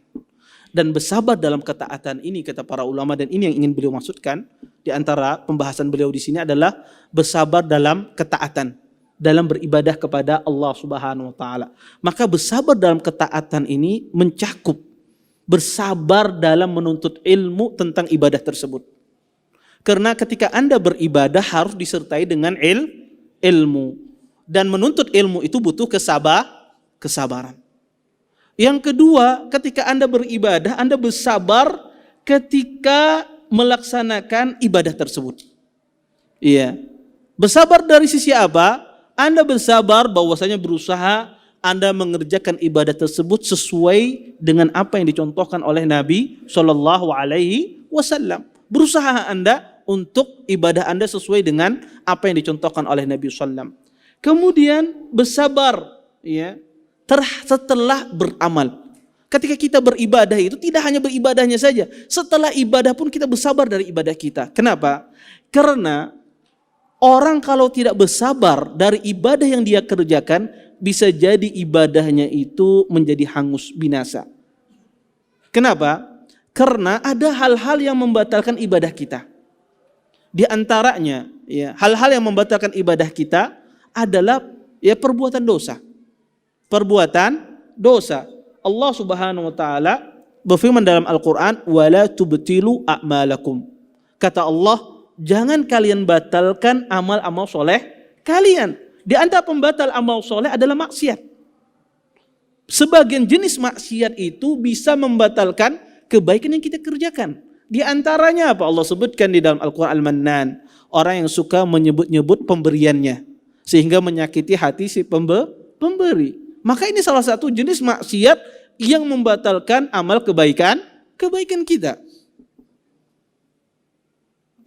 Speaker 1: Dan bersabar dalam ketaatan ini kata para ulama, dan ini yang ingin beliau maksudkan di antara pembahasan beliau di sini adalah bersabar dalam ketaatan, dalam beribadah kepada Allah Subhanahu wa taala. Maka bersabar dalam ketaatan ini mencakup bersabar dalam menuntut ilmu tentang ibadah tersebut. Karena ketika Anda beribadah harus disertai dengan ilmu, dan menuntut ilmu itu butuh kesabaran. Yang kedua, ketika Anda beribadah, Anda bersabar ketika melaksanakan ibadah tersebut. Iya. Bersabar dari sisi apa? Anda bersabar bahwasanya berusaha Anda mengerjakan ibadah tersebut sesuai dengan apa yang dicontohkan oleh Nabi Shallallahu Alaihi Wasallam. Berusaha Anda untuk ibadah Anda sesuai dengan apa yang dicontohkan oleh Nabi Sallam. Kemudian bersabar, ya, setelah beramal. Ketika kita beribadah itu tidak hanya beribadahnya saja, setelah ibadah pun kita bersabar dari ibadah kita. Kenapa? Karena orang kalau tidak bersabar dari ibadah yang dia kerjakan, bisa jadi ibadahnya itu menjadi hangus, binasa. Kenapa? Karena ada hal-hal yang membatalkan ibadah kita. Di antaranya, ya, hal-hal yang membatalkan ibadah kita adalah ya perbuatan dosa. Perbuatan dosa. Allah Subhanahu wa taala berfirman dalam Al-Qur'an, "Wala tubtilu a'malakum." Kata Allah, jangan kalian batalkan amal-amal soleh kalian. Di antara pembatal amal soleh adalah maksiat. Sebagian jenis maksiat itu bisa membatalkan kebaikan yang kita kerjakan. Di antaranya apa? Allah sebutkan di dalam Al-Quran Al-Mannan. Orang yang suka menyebut-nyebut pemberiannya. Sehingga menyakiti hati si pemberi. Maka ini salah satu jenis maksiat yang membatalkan amal kebaikan kita.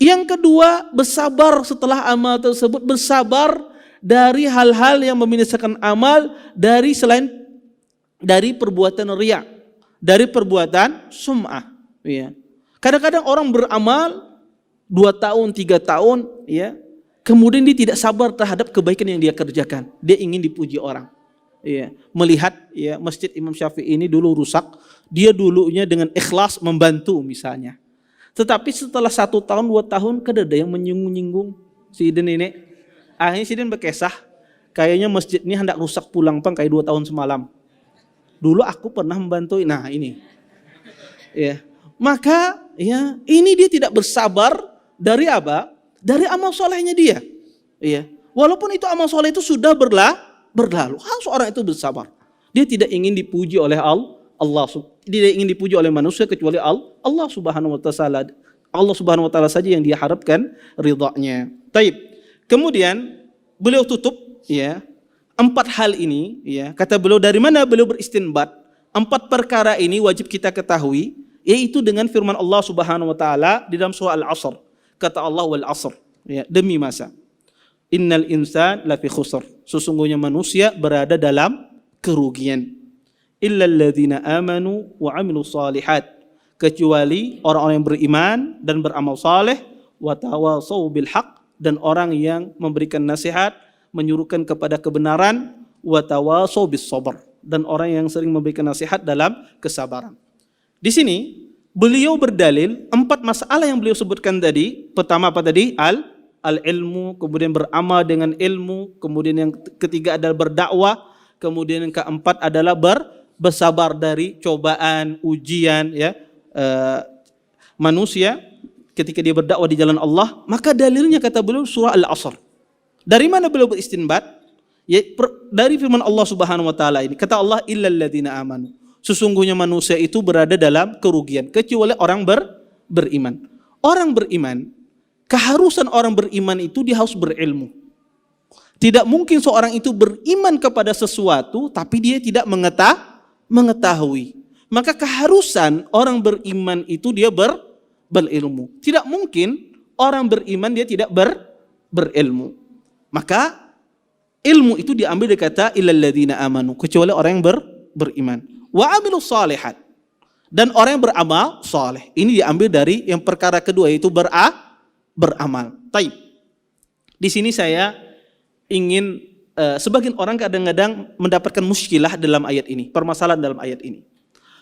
Speaker 1: Yang kedua, bersabar setelah amal tersebut. Bersabar dari hal-hal yang membinasakan amal dari perbuatan riya, dari perbuatan sum'ah. Ya. Kadang-kadang orang beramal 2 tahun, 3 tahun, ya, kemudian dia tidak sabar terhadap kebaikan yang dia kerjakan. Dia ingin dipuji orang. Ya. Melihat ya Masjid Imam Syafi'i ini dulu rusak, dia dulunya dengan ikhlas membantu misalnya. Tetapi setelah 1 tahun, 2 tahun, kan ada yang menyinggung-nyinggung si Iden ini. Akhirnya si Iden berkisah, kayaknya masjid ini hendak rusak pulang pang kayak 2 tahun semalam. Dulu aku pernah membantu, nah ini. Ya. Maka ya ini dia tidak bersabar dari apa? Dari amal solehnya dia. Ya. Walaupun itu amal soleh itu sudah berlalu, harus orang itu bersabar. Dia tidak ingin dipuji oleh Allah, tidak ingin dipuji oleh manusia kecuali Allah Subhanahu wa taala. Allah Subhanahu wa taala saja yang dia harapkan ridha-Nya. Taib. Kemudian beliau tutup ya 4 hal ini ya. Kata beliau, dari mana beliau beristinbat? 4 perkara ini wajib kita ketahui, yaitu dengan firman Allah Subhanahu wa taala di dalam surah Al-Asr. Kata Allah, wal asr, ya, demi masa. Innal insan lafi khusr. Sesungguhnya manusia berada dalam kerugian. Illal ladzina amanu wa amilus solihat. Kecuali orang-orang yang beriman dan beramal saleh, wa tawasau bil haq, dan orang yang memberikan nasihat, menyuruhkan kepada kebenaran, wa tawasau bis sabr, dan orang yang sering memberikan nasihat dalam kesabaran. Di sini beliau berdalil 4 masalah yang beliau sebutkan tadi. Pertama apa tadi? Al-ilmu, kemudian beramal dengan ilmu, kemudian yang ketiga adalah berdakwah, kemudian yang keempat adalah bersabar dari cobaan, ujian ya manusia ketika dia berdakwah di jalan Allah. Maka dalilnya kata beliau surah Al-Asr. Dari mana beliau beristinbat? Ya, dari firman Allah Subhanahu wa taala ini. Kata Allah, illal ladzina amanu. Sesungguhnya manusia itu berada dalam kerugian kecuali orang beriman. Orang beriman, keharusan orang beriman itu dia harus berilmu. Tidak mungkin seorang itu beriman kepada sesuatu tapi dia tidak mengetahui. Maka keharusan orang beriman itu dia berilmu. Tidak mungkin orang beriman dia tidak berilmu. Maka ilmu itu diambil dari kata illal ladzina amanu, kecuali orang yang beriman. Wa amilus shalihat, dan orang yang beramal saleh. Ini diambil dari yang perkara kedua, yaitu beramal. Taib. Di sini saya ingin sebagian orang kadang-kadang mendapatkan muskilah dalam ayat ini, permasalahan dalam ayat ini.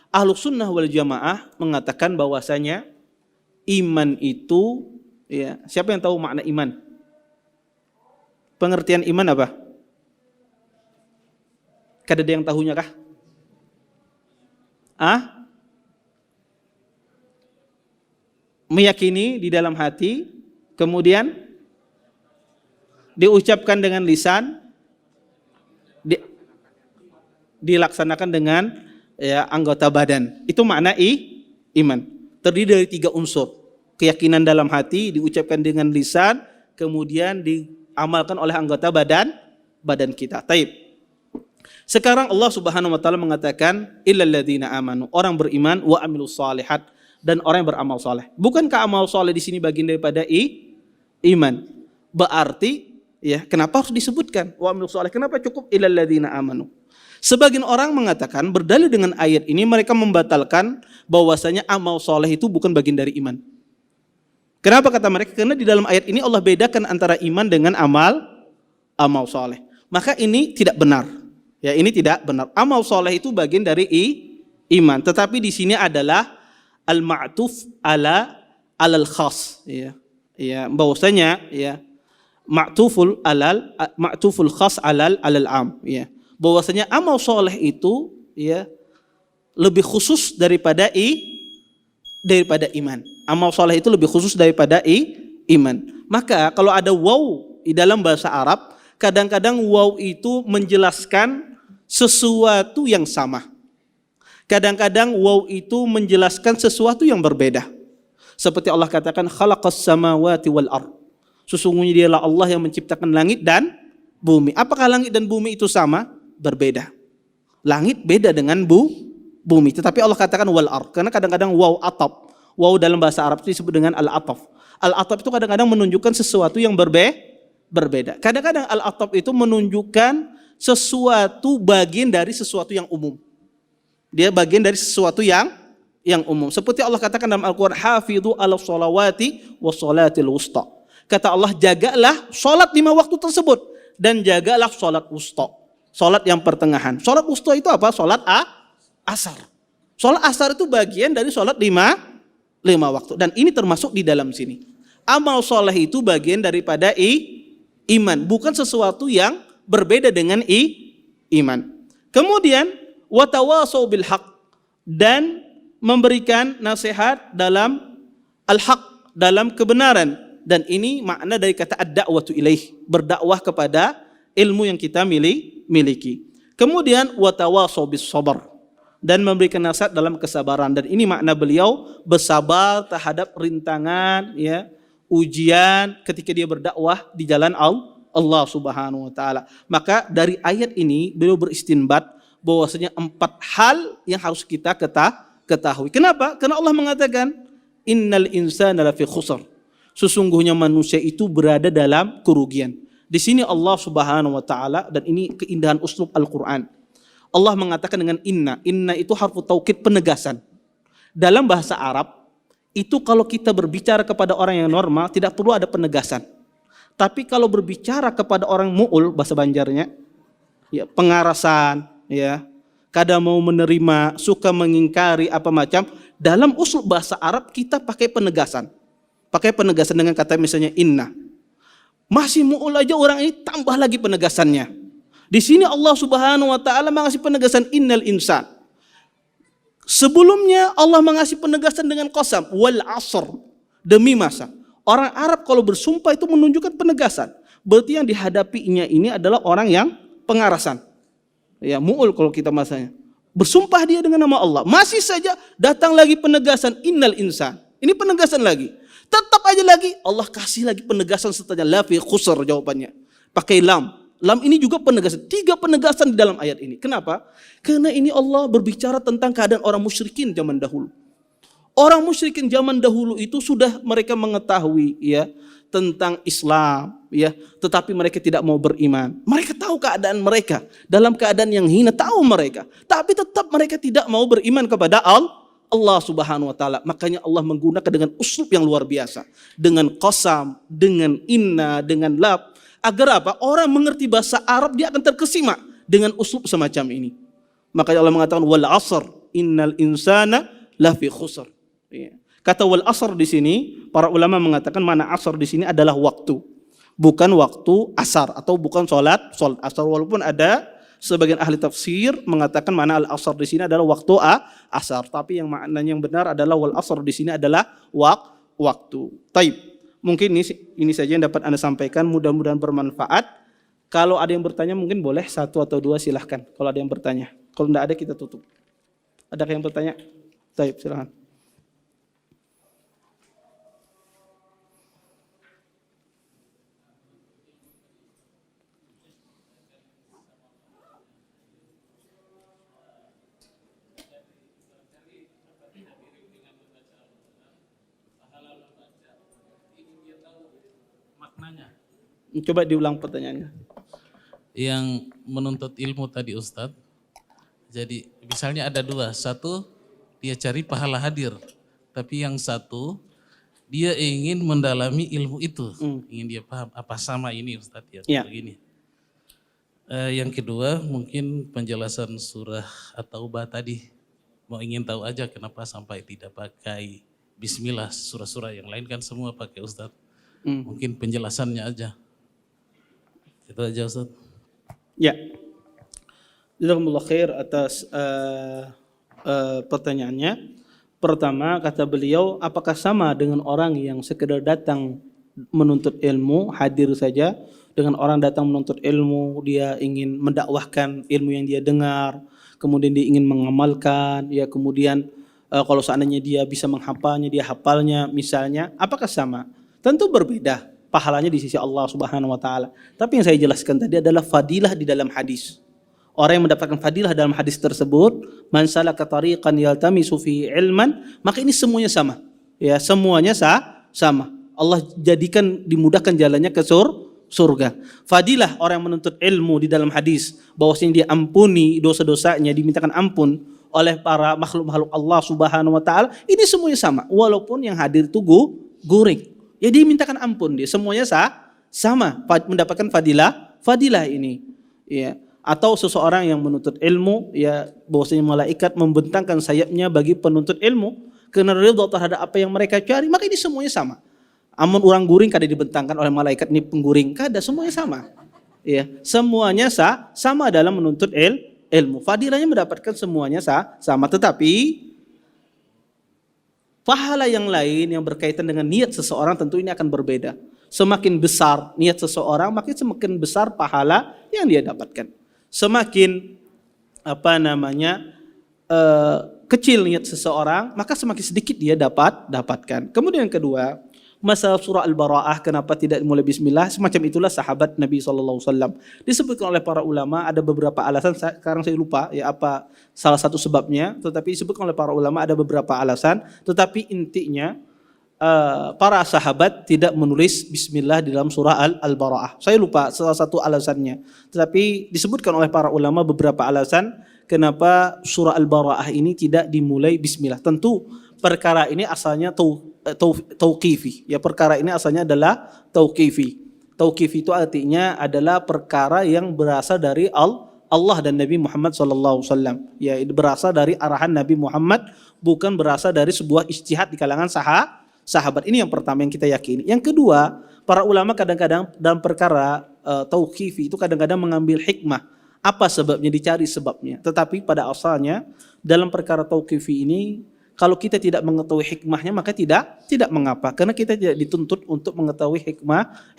Speaker 1: Ahlus sunnah wal jamaah mengatakan bahwasanya iman itu, ya, siapa yang tahu makna iman? Pengertian iman apa? Ada yang tahunya kah? Meyakini di dalam hati, kemudian diucapkan dengan lisan, dilaksanakan dengan ya, anggota badan. Itu makna iman. Terdiri dari 3 unsur. Keyakinan dalam hati, diucapkan dengan lisan, kemudian diamalkan oleh anggota badan, badan kita. Taib. Sekarang Allah Subhanahu wa taala mengatakan illal ladzina amanu, orang beriman wa amilus shalihat, dan orang yang beramal saleh. Bukankah amal saleh di sini bagian daripada iman? Berarti ya, kenapa harus disebutkan wa amilus saleh? Kenapa cukup illal ladzina amanu? Sebagian orang mengatakan berdalil dengan ayat ini mereka membatalkan bahwasanya amal soleh itu bukan bagian dari iman. Kenapa kata mereka? Karena di dalam ayat ini Allah bedakan antara iman dengan amal soleh. Maka ini tidak benar. Ya, ini tidak benar. Amal soleh itu bagian dari iman. Tetapi di sini adalah al-ma'tuf alal khas. Ya, bahwasanya ya ma'tuful khas alal am. Ya. Bahwasanya amal soleh itu ya lebih khusus daripada iman. Amal soleh itu lebih khusus daripada iman. Maka kalau ada waw di dalam bahasa Arab, kadang-kadang waw itu menjelaskan sesuatu yang sama. Kadang-kadang waw itu menjelaskan sesuatu yang berbeda. Seperti Allah katakan khalaqas samawati wal ard. Sesungguhnya dialah Allah yang menciptakan langit dan bumi. Apakah langit dan bumi itu sama? Berbeda. Langit beda dengan bumi. Tetapi Allah katakan wal ard. Karena kadang-kadang waw ataf. Waw dalam bahasa Arab itu disebut dengan al-ataf. Al-ataf itu kadang-kadang menunjukkan sesuatu yang berbeda. Kadang-kadang al-ataf itu menunjukkan sesuatu bagian dari sesuatu yang umum. Dia bagian dari sesuatu yang umum. Seperti Allah katakan dalam Al-Quran, hafidhu ala sholawati wa sholatil wusta. Kata Allah, jagalah sholat 5 waktu tersebut. Dan jagalah sholat wusta. Sholat yang pertengahan. Sholat wusta itu apa? Sholat asar. Sholat asar itu bagian dari sholat 5 waktu. Dan ini termasuk di dalam sini. Amal soleh itu bagian daripada iman. Bukan sesuatu yang berbeda dengan iman. Kemudian, watawasau bil haq. Dan memberikan nasihat dalam al-haq. Dalam kebenaran. Dan ini makna dari kata ad-da'watu ilaih. Berdakwah kepada ilmu yang kita miliki. Kemudian watawasau bis sabar, dan memberikan nasihat dalam kesabaran. Dan ini makna beliau bersabar terhadap rintangan, ya, ujian ketika dia berdakwah di jalan Allah Subhanahu wa taala. Maka dari ayat ini beliau beristinbat bahwasanya 4 hal yang harus kita ketahui. Kenapa? Karena Allah mengatakan innal insana lafi khusr. Sesungguhnya manusia itu berada dalam kerugian. Di sini Allah Subhanahu wa taala, dan ini keindahan uslub Al-Qur'an. Allah mengatakan dengan inna. Inna itu harfu taukid, penegasan. Dalam bahasa Arab, itu kalau kita berbicara kepada orang yang normal tidak perlu ada penegasan. Tapi kalau berbicara kepada orang mu'ul, bahasa Banjarnya, ya, pengarasan, ya, kadang mau menerima, suka mengingkari apa macam, dalam uslub bahasa Arab kita pakai penegasan. Pakai penegasan dengan kata misalnya inna. Masih mu'ul aja orang ini tambah lagi penegasannya. Di sini Allah Subhanahu wa taala mengasih penegasan innal insan. Sebelumnya Allah mengasih penegasan dengan qasam wal asr, demi masa. Orang Arab kalau bersumpah itu menunjukkan penegasan. Berarti yang dihadapinya ini adalah orang yang pengarasan. Ya, mu'ul kalau kita masanya. Bersumpah dia dengan nama Allah. Masih saja datang lagi penegasan innal insan. Ini penegasan lagi. Tetap aja lagi Allah kasih lagi penegasan setelahnya, la fi khusr jawabannya. Pakai lam. Lam ini juga penegasan. 3 penegasan di dalam ayat ini. Kenapa? Karena ini Allah berbicara tentang keadaan orang musyrikin zaman dahulu. Orang musyrikin zaman dahulu itu sudah mereka mengetahui ya tentang Islam ya, tetapi mereka tidak mau beriman. Mereka tahu keadaan mereka dalam keadaan yang hina, tahu mereka, tapi tetap mereka tidak mau beriman kepada Allah Subhanahu wa taala. Makanya Allah menggunakan dengan uslub yang luar biasa. Dengan qasam, dengan inna, dengan lab. Agar apa? Orang mengerti bahasa Arab dia akan terkesima dengan uslub semacam ini. Makanya Allah mengatakan wal asr innal insana lafi khusr. Kata wal asr di sini para ulama mengatakan mana asr di sini adalah waktu. Bukan waktu asar atau bukan salat asar, walaupun ada sebagian ahli tafsir mengatakan mana al-asr di sini adalah waktu asar, tapi yang maknanya yang benar adalah wal asr di sini adalah waktu. Taib. Mungkin ini saja yang dapat Anda sampaikan, mudah-mudahan bermanfaat. Kalau ada yang bertanya mungkin boleh 1 atau 2 silahkan. Kalau ada yang bertanya. Kalau tidak ada kita tutup. Ada yang bertanya? Taib, silahkan. Coba diulang pertanyaannya.
Speaker 2: Yang menuntut ilmu tadi Ustadz, jadi misalnya ada dua, satu dia cari pahala hadir, tapi yang satu dia ingin mendalami ilmu itu, ingin dia paham apa sama ini Ustadz ya, begini. Yang kedua mungkin penjelasan surah At-Taubah tadi, mau ingin tahu aja kenapa sampai tidak pakai Bismillah, surah-surah yang lain kan semua pakai Ustadz. Mungkin penjelasannya aja. Itu aja Ustadz.
Speaker 1: Ya. Jazakumullah khair atas pertanyaannya. Pertama kata beliau, apakah sama dengan orang yang sekedar datang menuntut ilmu, hadir saja, dengan orang datang menuntut ilmu, dia ingin mendakwahkan ilmu yang dia dengar, kemudian dia ingin mengamalkan, ya kemudian kalau seandainya dia bisa menghafalnya, dia hafalnya misalnya, apakah sama? Tentu berbeda pahalanya di sisi Allah Subhanahu wa taala. Tapi yang saya jelaskan tadi adalah fadilah di dalam hadis. Orang yang mendapatkan fadilah dalam hadis tersebut, man salaka tariqan yaltamisu fi ilman, maka ini semuanya sama. Ya, semuanya sama. Allah jadikan dimudahkan jalannya ke surga. Fadilah orang yang menuntut ilmu di dalam hadis, bahwasanya dia ampuni dosa-dosanya, dimintakan ampun oleh para makhluk-makhluk Allah Subhanahu wa taala, ini semuanya sama. Walaupun yang hadir itu guring. Ya dimintakan ampun dia, semuanya sama mendapatkan fadilah ini. Ya. Atau seseorang yang menuntut ilmu, ya bahwasanya malaikat membentangkan sayapnya bagi penuntut ilmu karena ridha terhadap apa yang mereka cari, maka ini semuanya sama. Amun orang guring kada dibentangkan oleh malaikat ini pengguring, kada, semuanya sama. Ya, semuanya sama dalam menuntut ilmu. Fadilahnya mendapatkan semuanya sama, tetapi pahala yang lain yang berkaitan dengan niat seseorang tentu ini akan berbeda. Semakin besar niat seseorang, maka semakin besar pahala yang dia dapatkan. Semakin kecil niat seseorang, maka semakin sedikit dia dapatkan. Kemudian yang kedua, masalah surah Al-Bara'ah kenapa tidak mulai bismillah, semacam itulah sahabat Nabi SAW. Disebutkan oleh para ulama ada beberapa alasan, sekarang saya lupa ya apa salah satu sebabnya, tetapi disebutkan oleh para ulama ada beberapa alasan, tetapi intinya para sahabat tidak menulis bismillah di dalam surah Al-Bara'ah. Saya lupa salah satu alasannya. Tetapi disebutkan oleh para ulama beberapa alasan kenapa surah Al-Bara'ah ini tidak dimulai bismillah. Tentu perkara ini asalnya tauqifi. Ya, perkara ini asalnya adalah tauqifi. Tauqifi itu artinya adalah perkara yang berasal dari Allah dan Nabi Muhammad SAW. Ya, itu berasal dari arahan Nabi Muhammad, bukan berasal dari sebuah ijtihad di kalangan sahabat. Ini yang pertama yang kita yakini. Yang kedua, para ulama kadang-kadang dalam perkara tauqifi itu kadang-kadang mengambil hikmah. Apa sebabnya, dicari sebabnya. Tetapi pada asalnya dalam perkara tauqifi ini, kalau kita tidak mengetahui hikmahnya maka tidak mengapa. Karena kita tidak dituntut untuk mengetahui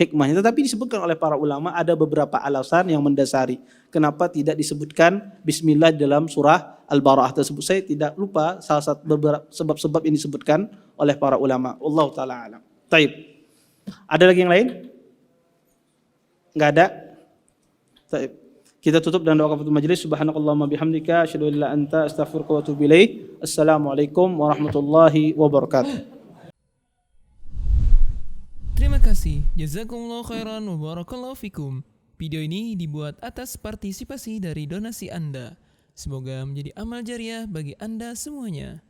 Speaker 1: hikmahnya. Tetapi disebutkan oleh para ulama ada beberapa alasan yang mendasari kenapa tidak disebutkan bismillah dalam surah Al-Bara'ah tersebut. Saya tidak lupa salah satu beberapa sebab-sebab yang disebutkan oleh para ulama. Allah taala alam. Taib. Ada lagi yang lain? Enggak ada? Taib. Kita tutup dengan doa kafatul majelis. Subhanakallahumma bihamdika asyhadu an la anta astaghfiruka wa atubu ilaik. Assalamualaikum warahmatullahi wabarakatuh.
Speaker 3: Terima kasih. Jazakumullah khairan wa barakallahu fikum. Video ini dibuat atas partisipasi dari donasi Anda. Semoga menjadi amal jariah bagi Anda semuanya.